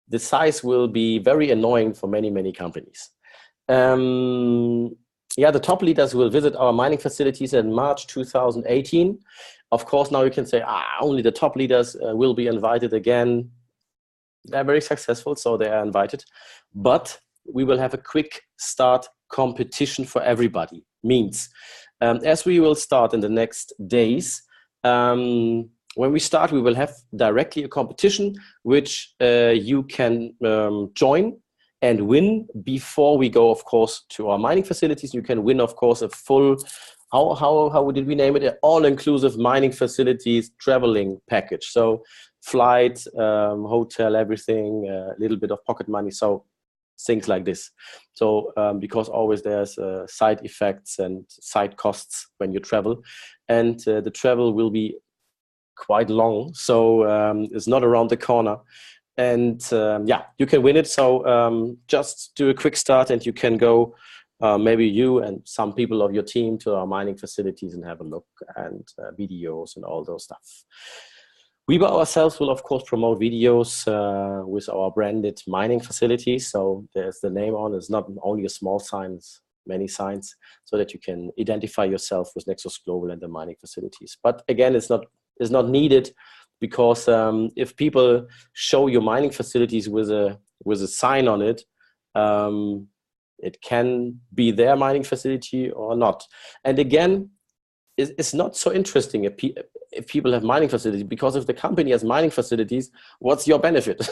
the size will be very annoying for many, many companies. Yeah, the top leaders will visit our mining facilities in March 2018. Of course, now you can say, only the top leaders will be invited again. They're very successful, so they are invited. But we will have a quick start competition for everybody. Means, as we will start in the next days, when we start, we will have directly a competition which you can join and win before we go, of course, to our mining facilities. You can win, of course, a full, how did we name it? An all-inclusive mining facilities traveling package. So flight, hotel, everything, a little bit of pocket money. So things like this. So because always there's side effects and side costs when you travel, and the travel will be quite long. So it's not around the corner. And yeah, you can win it. So just do a quick start, and you can go, maybe you and some people of your team, to our mining facilities and have a look, and videos and all those stuff. We by ourselves will, of course, promote videos with our branded mining facilities. So there's the name on. It's not only a small sign, it's many signs, so that you can identify yourself with NEXUS Global and the mining facilities. But again, it's not needed, because if people show your mining facilities with a sign on it, it can be their mining facility or not. And again, it's not so interesting if people have mining facilities, because if the company has mining facilities, what's your benefit?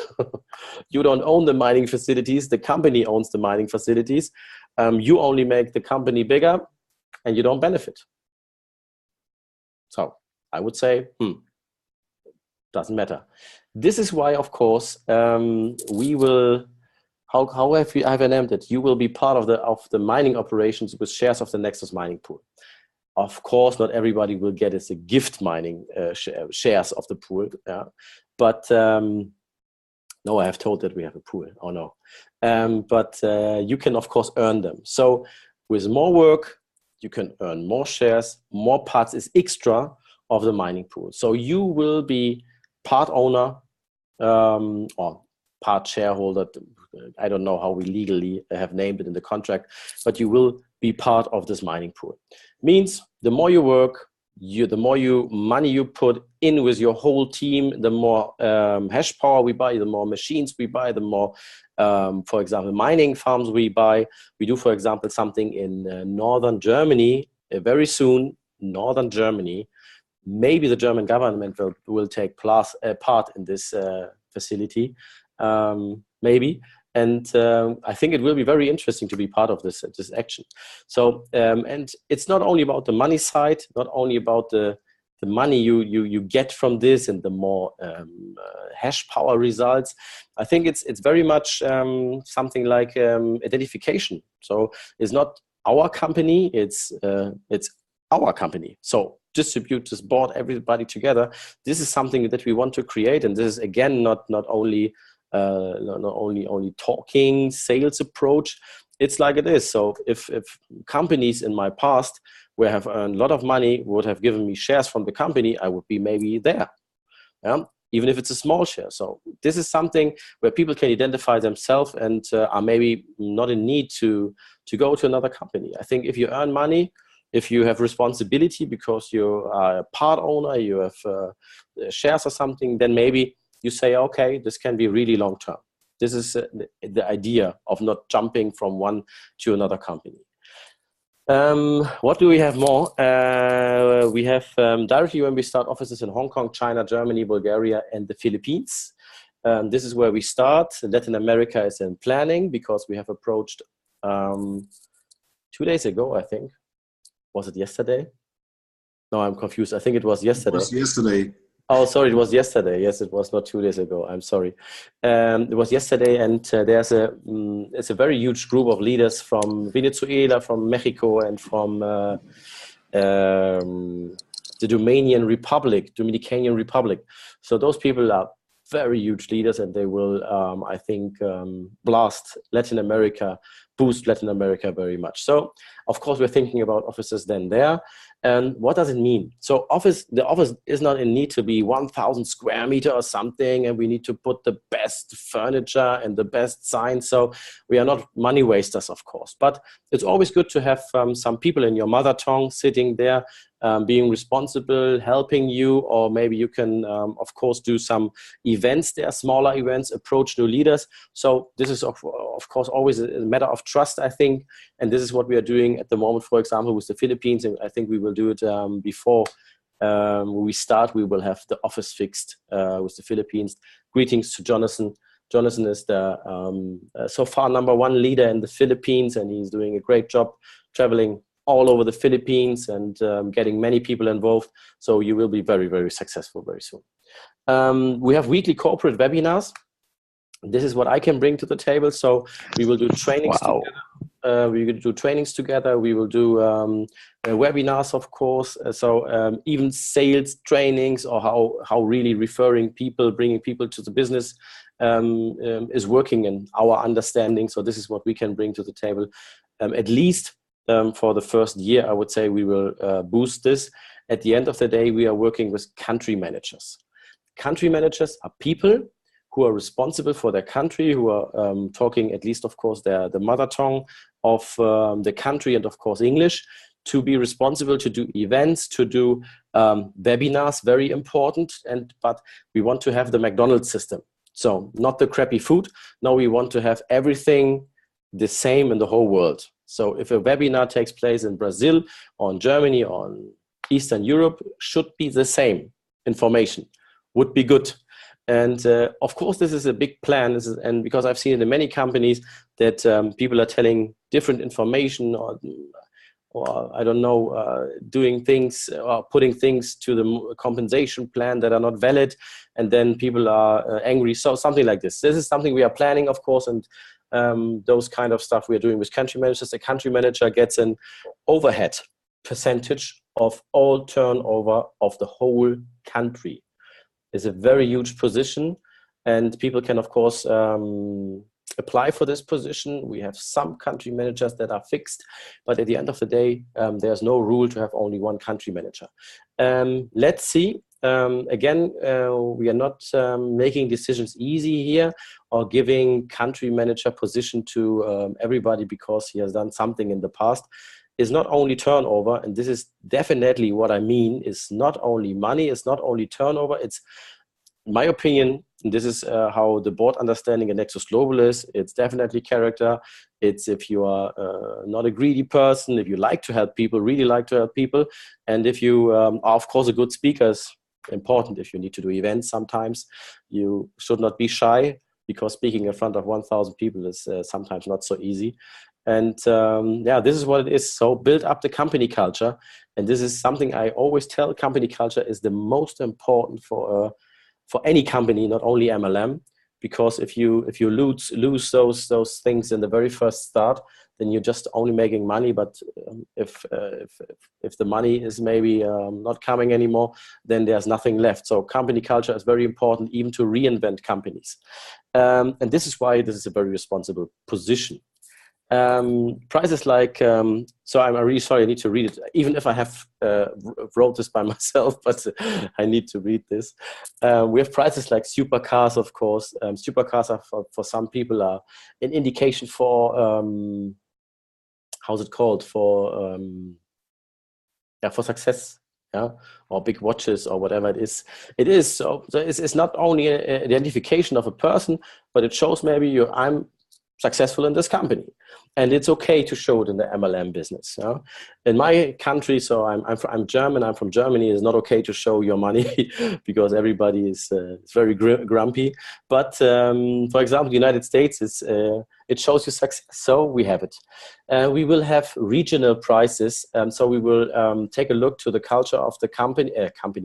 You don't own the mining facilities, the company owns the mining facilities. You only make the company bigger, and you don't benefit. So I would say, doesn't matter. This is why, of course, we will, how have I named it? You will be part of the mining operations with shares of the NEXUS mining pool. Of course, not everybody will get as a gift mining shares of the pool. Yeah. But no, I have told that we have a pool. Oh no. But you can, of course, earn them. So with more work, you can earn more shares. More parts is extra of the mining pool. So you will be part owner or part shareholder. I don't know how we legally have named it in the contract, but you will be part of this mining pool. Means the more you work, the more money you put in with your whole team, the more hash power we buy, the more machines we buy, the more, for example, mining farms we buy. We do, for example, something in northern Germany very soon. Northern Germany, maybe the German government will take part in this facility, maybe. And I think it will be very interesting to be part of this action. So, and it's not only about the money side, not only about the money you get from this and the more hash power results. I think it's very much something like identification. So it's not our company, it's our company. So distributors, board, everybody together. This is something that we want to create, and this is again not only talking sales approach. It's like it is. So if companies in my past where I have earned a lot of money would have given me shares from the company, I would be maybe there, yeah? Even if it's a small share. So this is something where people can identify themselves and are maybe not in need to go to another company. I think if you earn money, if you have responsibility because you are a part owner, you have shares or something, then maybe you say, okay, this can be really long term. This is the idea of not jumping from one to another company. What do we have more? We have directly when we start offices in Hong Kong, China, Germany, Bulgaria, and the Philippines. This is where we start. Latin America is in planning because we have approached 2 days ago, I think. Was it yesterday? No, I'm confused. I think it was yesterday. It was yesterday. Oh, sorry, it was yesterday. Yes, it was not 2 days ago. I'm sorry. It was yesterday, and it's a very huge group of leaders from Venezuela, from Mexico, and from the Dominican Republic. So those people are very huge leaders, and they will, I think, boost Latin America very much. So, of course, we're thinking about offices then there. And what does it mean? So the office is not in need to be 1,000 square meter or something, and we need to put the best furniture and the best signs. So we are not money wasters, of course, but it's always good to have some people in your mother tongue sitting there, being responsible, helping you, or maybe you can, of course, do some events there, smaller events, approach new leaders. So this is, of course, always a matter of trust, I think. And this is what we are doing at the moment, for example, with the Philippines. And I think we will do it before we start. We will have the office fixed with the Philippines. Greetings to Jonathan. Jonathan is the so far #1 leader in the Philippines, and he's doing a great job traveling all over the Philippines and getting many people involved. So you will be very, very successful very soon. We have weekly corporate webinars. This is what I can bring to the table. So we will do trainings together. We will do trainings together. We will do webinars, of course. So even sales trainings, or how really referring people, bringing people to the business is working in our understanding. So this is what we can bring to the table. At least for the first year, I would say we will boost this. At the end of the day, we are working with country managers. Country managers are people who are responsible for their country, who are talking, at least, of course, the mother tongue of the country, and of course English, to be responsible to do events, to do webinars, very important. But we want to have the McDonald's system. So not the crappy food. No, we want to have everything the same in the whole world. So if a webinar takes place in Brazil, or in Germany, or in Eastern Europe, should be the same information, would be good. And of course, this is a big plan. And because I've seen it in many companies that people are telling different information, or I don't know, doing things or putting things to the compensation plan that are not valid, and then people are angry. So something like this. This is something we are planning, of course, and those kind of stuff we are doing with country managers. A country manager gets an overhead percentage of all turnover of the whole country. It's a very huge position, and people can, of course, apply for this position. We have some country managers that are fixed, but at the end of the day, there's no rule to have only one country manager. Let's see. Again, we are not making decisions easy here, or giving country manager position to everybody because he has done something in the past. Is not only turnover, and this is definitely what I mean, is not only money, it's not only turnover, it's, in my opinion, and this is how the board understanding in NEXUS Global is, it's definitely character. It's if you are not a greedy person, if you like to help people, really like to help people, and if you are, of course, a good speaker is important. If you need to do events sometimes, you should not be shy, because speaking in front of 1,000 people is sometimes not so easy. And yeah, this is what it is. So build up the company culture. And this is something I always tell, company culture is the most important for any company, not only MLM, because if you lose those things in the very first start, then you're just only making money. But if the money is maybe not coming anymore, then there's nothing left. So company culture is very important, even to reinvent companies. And this is why this is a very responsible position. Prices like, so I'm really sorry, I need to read it, even if I have wrote this by myself, but I need to read this. We have prices like supercars, of course. Supercars are for some people are an indication for, how's it called, for success. Yeah, or big watches, or whatever it is. It is so it's not only an identification of a person, but it shows maybe I'm successful in this company. And it's okay to show it in the MLM business. In my country, so I'm German, I'm from Germany, it's not okay to show your money because everybody is very grumpy. But for example, the United States, it shows you success, so we have it. We will have regional prices, so we will take a look to the culture of the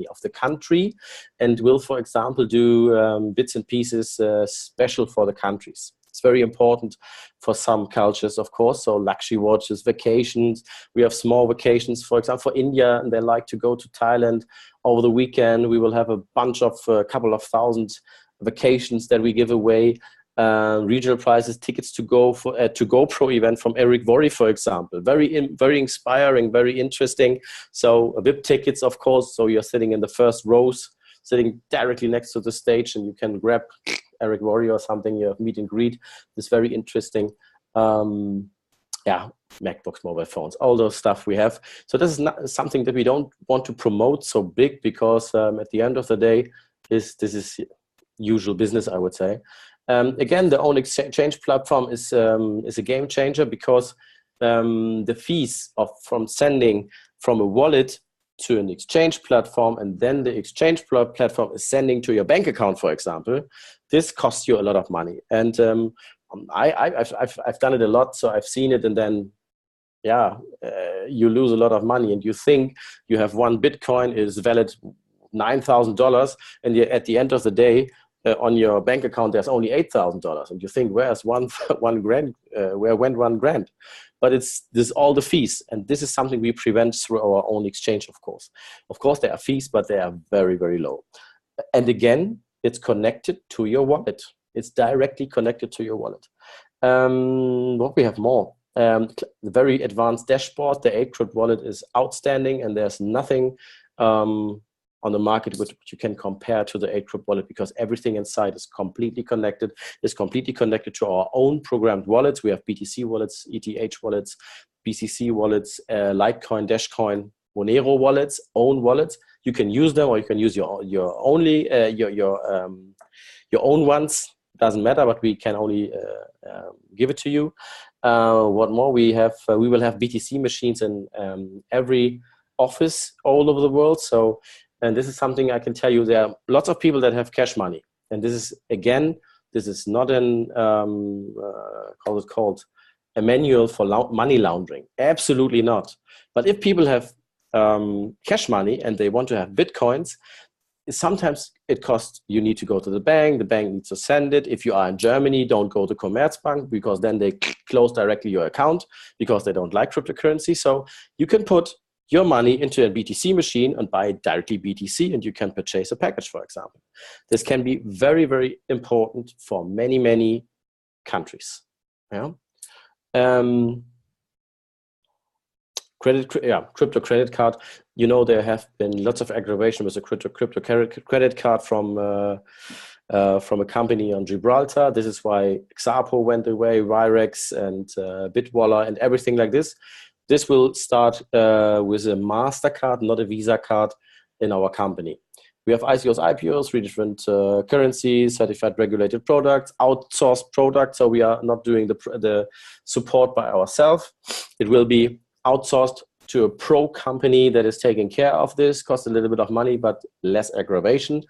of the country, and will, for example, do bits and pieces special for the countries. It's very important for some cultures, of course. So luxury watches, vacations. We have small vacations, for example, for India, and they like to go to Thailand over the weekend. We will have a bunch of a couple of thousand vacations that we give away. Regional prizes, tickets to go for to GoPro event from Eric Worre, for example. Very inspiring, very interesting. So VIP tickets, of course. So you're sitting in the first rows, sitting directly next to the stage, and you can grab Eric Worre or something. You have meet and greet. It's very interesting. Yeah, MacBooks, mobile phones, all those stuff we have. So this is not something that we don't want to promote so big, because at the end of the day, this is usual business, I would say. Again, the own exchange platform is a game changer, because the fees from sending from a wallet to an exchange platform, and then the exchange platform is sending to your bank account, for example, this costs you a lot of money. And I've done it a lot, so I've seen it, and then you lose a lot of money, and you think you have one Bitcoin is valid $9,000, and at the end of the day, on your bank account there's only $8,000, and you think, where's one grand? Where went $1,000? But this all the fees, and this is something we prevent through our own exchange. Of course, there are fees, but they are very, very low. And again, it's connected to your wallet. It's directly connected to your wallet. What we have more? The very advanced dashboard. The 8-crypt wallet is outstanding, and there's nothing on the market which you can compare to the 8-crypt wallet, because everything inside is completely connected. It's completely connected to our own programmed wallets. We have BTC wallets, ETH wallets, BCC wallets, Litecoin, Dashcoin, Monero wallets, own wallets. You can use them, or you can use your own ones. Doesn't matter, but we can only give it to you. What more? We will have BTC machines in every office all over the world. So. And this is something I can tell you, there are lots of people that have cash money. And this is, again, this is not called a manual for money laundering. Absolutely not. But if people have cash money and they want to have Bitcoins, sometimes it costs, you need to go to the bank needs to send it. If you are in Germany, don't go to Commerzbank, because then they close directly your account, because they don't like cryptocurrency. So you can put your money into a BTC machine and buy directly BTC, and you can purchase a package, for example. This can be very, very important for many, many countries. Yeah. Crypto credit card. You know, there have been lots of aggravation with a crypto credit card from a company on Gibraltar. This is why Xapo went away, Wirex and Bitwallet and everything like this. This will start with a MasterCard, not a Visa card, in our company. We have ICOs, IPOs, 3 different currencies, certified regulated products, outsourced products. So we are not doing the support by ourselves. It will be outsourced to a pro company that is taking care of this. Costs a little bit of money, but less aggravation.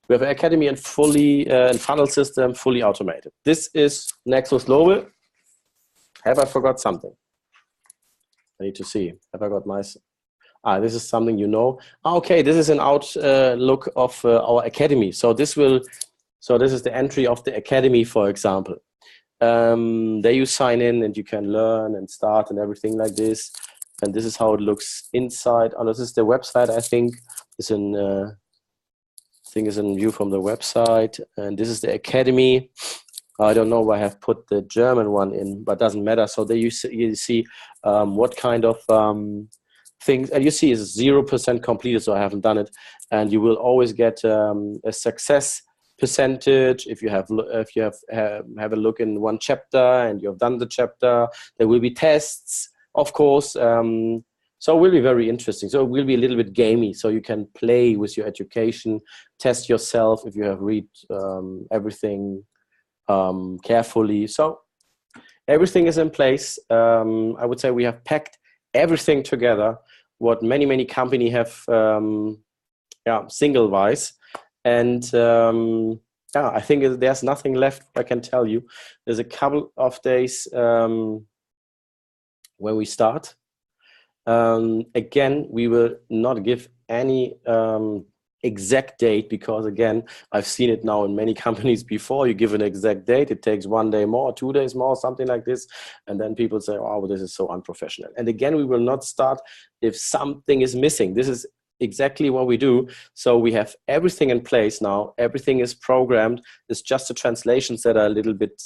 We have an academy and fully funnel system, fully automated. This is NEXUS Global. Have I forgot something? I need to see. Have I got my... this is something you know. Okay, this is an outlook of our academy. So this is the entry of the academy, for example. There you sign in and you can learn and start and everything like this. And this is how it looks inside. Oh, this is the website, I think. It's in view from the website. And this is the academy. I don't know why I have put the German one in, but doesn't matter. So there you see what kind of things, and you see it's 0% completed, so I haven't done it. And you will always get a success percentage if you have a look in one chapter and you have done the chapter. There will be tests, of course. So it will be very interesting. So it will be a little bit gamey, so you can play with your education, test yourself if you have read everything carefully. So everything is in place. I would say we have packed everything together, what many companies have single-wise. And I think there's nothing left I can tell you. There's a couple of days when we start. Again, we will not give any exact date, because again, I've seen it now in many companies before. You give an exact date, it takes 1 day more, 2 days more, something like this, and then people say, oh, this is so unprofessional. And again, we will not start if something is missing. This is exactly what we do. So we have everything in place now, everything is programmed. It's just the translations that are a little bit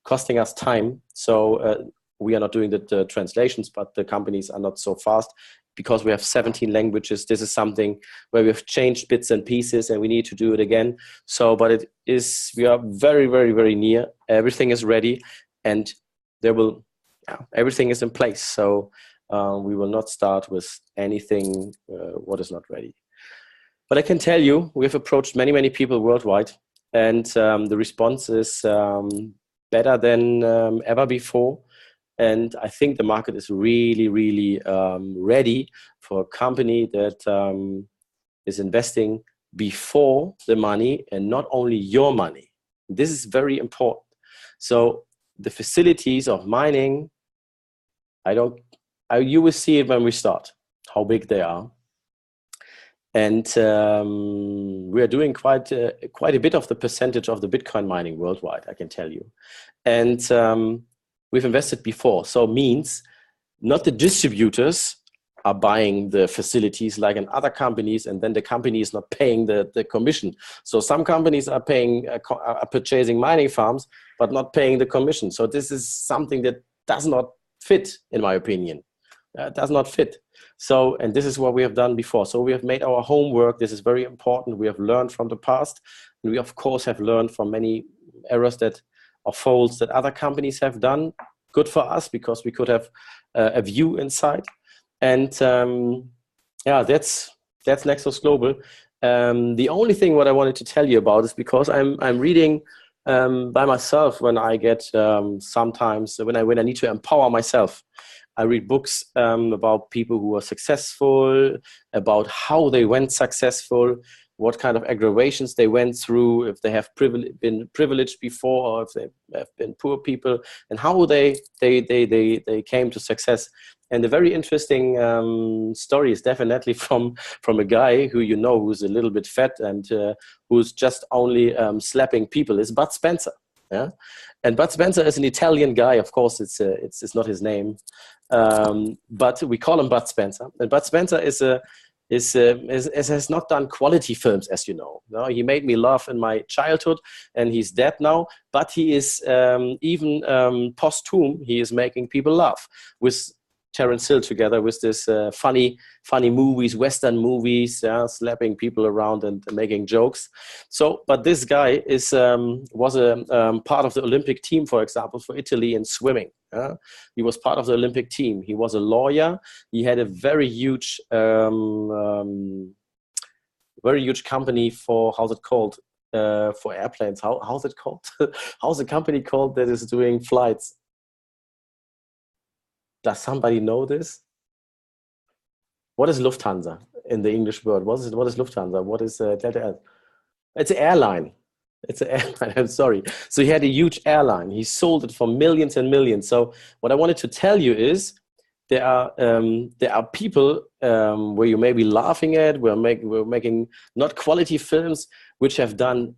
costing us time. So we are not doing the translations, but the companies are not so fast, because we have 17 languages. This is something where we have changed bits and pieces, and we need to do it again. So, but it is, we are very near. Everything is ready, and everything is in place. So we will not start with anything what is not ready. But I can tell you, we have approached many people worldwide, and the response is better than ever before. And I think the market is really ready for a company that is investing before the money and not only your money. This is very important. So the facilities of mining, you will see it when we start, how big they are. And we are doing quite a bit of the percentage of the Bitcoin mining worldwide, I can tell you. And we've invested before, so means not the distributors are buying the facilities like in other companies, and then the company is not paying the commission. So some companies are purchasing mining farms, but not paying the commission. So this is something that does not fit, in my opinion. Does not fit. So, and this is what we have done before. So we have made our homework. This is very important. We have learned from the past, and we of course have learned from many errors or faults that other companies have done. Good for us, because we could have a view inside. And that's NEXUS Global. The only thing what I wanted to tell you about is because I'm reading by myself when I get sometimes when I need to empower myself. I read books about people who are successful, about how they went successful, what kind of aggravations they went through, if they have been privileged before, or if they have been poor people, and how they came to success. And the very interesting story is definitely from a guy who who's a little bit fat and who's just only slapping people, is Bud Spencer. Yeah, and Bud Spencer is an Italian guy. Of course, it's not his name, but we call him Bud Spencer. And Bud Spencer has not done quality films, as you know. No, he made me laugh in my childhood, and he's dead now. But he is even posthum. He is making people laugh with Terence Hill together with this funny movies, Western movies, slapping people around and making jokes. So, but this guy was a part of the Olympic team, for example, for Italy in swimming. He was part of the Olympic team. He was a lawyer. He had a very huge company for, how's it called? For airplanes. How's it called? How's the company called that is doing flights? Does somebody know this? What is Lufthansa in the English word? What is Lufthansa? What is that? It's an airline. It's an airline. I'm sorry. So he had a huge airline. He sold it for millions and millions. So what I wanted to tell you is there are people where you may be laughing at. We're making not quality films which have done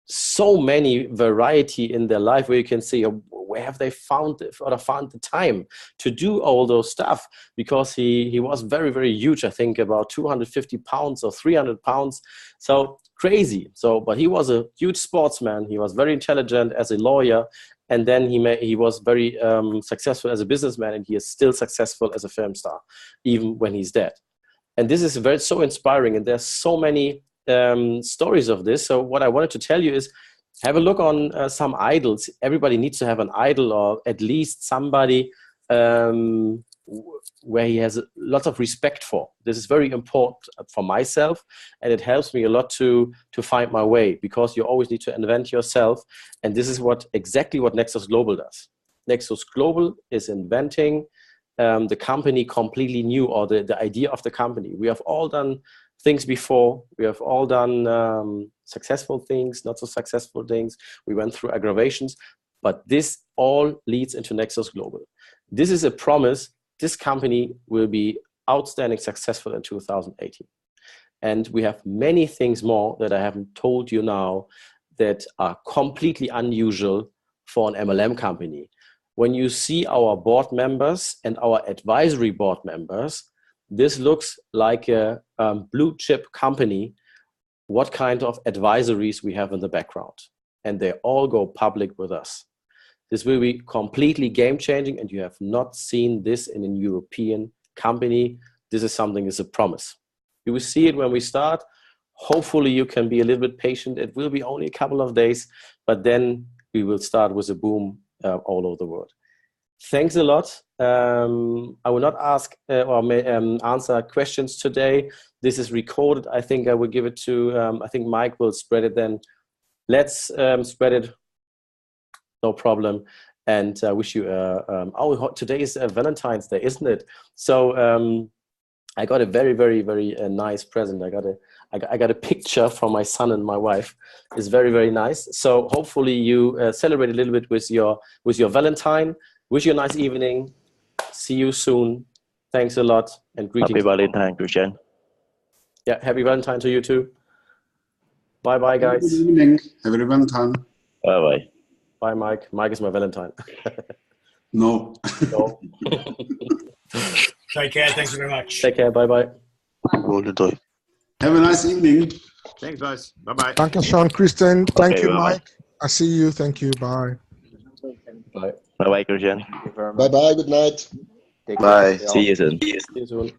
so many variety in their life, where you can see where have they found the time to do all those stuff, because he was very huge. I think about 250 pounds or 300 pounds. So crazy. So, but he was a huge sportsman. He was very intelligent as a lawyer, and then he was very successful as a businessman, and he is still successful as a film star, even when he's dead. And this is so inspiring, and there's so many stories of this. So what I wanted to tell you is, have a look on some idols. Everybody needs to have an idol, or at least somebody where he has lots of respect for. This is very important for myself, and it helps me a lot to find my way, because you always need to invent yourself. And this is exactly what NEXUS Global does. NEXUS Global is inventing the company completely new, or the idea of the company. We have all done things before. We have all done successful things, not so successful things. We went through aggravations, but this all leads into NEXUS Global. This is a promise. This company will be outstanding successful in 2018. And we have many things more that I haven't told you now that are completely unusual for an MLM company. When you see our board members and our advisory board members, this looks like a blue chip company, what kind of advisories we have in the background. And they all go public with us. This will be completely game-changing, and you have not seen this in a European company. This is something, is a promise. You will see it when we start. Hopefully you can be a little bit patient. It will be only a couple of days, but then we will start with a boom all over the world. Thanks a lot. I will not ask or answer questions today. This is recorded. I think I will give it to, I think Mike will spread it then. Let's spread it. No problem. And I wish you, today is Valentine's Day, isn't it? So I got a very, very, very nice present. I got a picture from my son and my wife. It's very, very nice. So hopefully you celebrate a little bit with your Valentine. Wish you a nice evening. See you soon. Thanks a lot, and greetings. Happy Valentine, Christian. Yeah, happy Valentine to you too. Bye-bye, guys. Good evening. Happy Valentine. Bye-bye. Bye, Mike. Mike is my Valentine. No. No. Take care. Thanks very much. Take care. Bye-bye. Have a nice evening. Thanks, guys. Bye-bye. Dankeschön, Christian. Thank Okay, you, bye-bye. Mike. I see you. Thank you. Bye. Bye. Bye-bye, Christian. Bye-bye. Good night. Take Bye. care. See you soon. See you soon.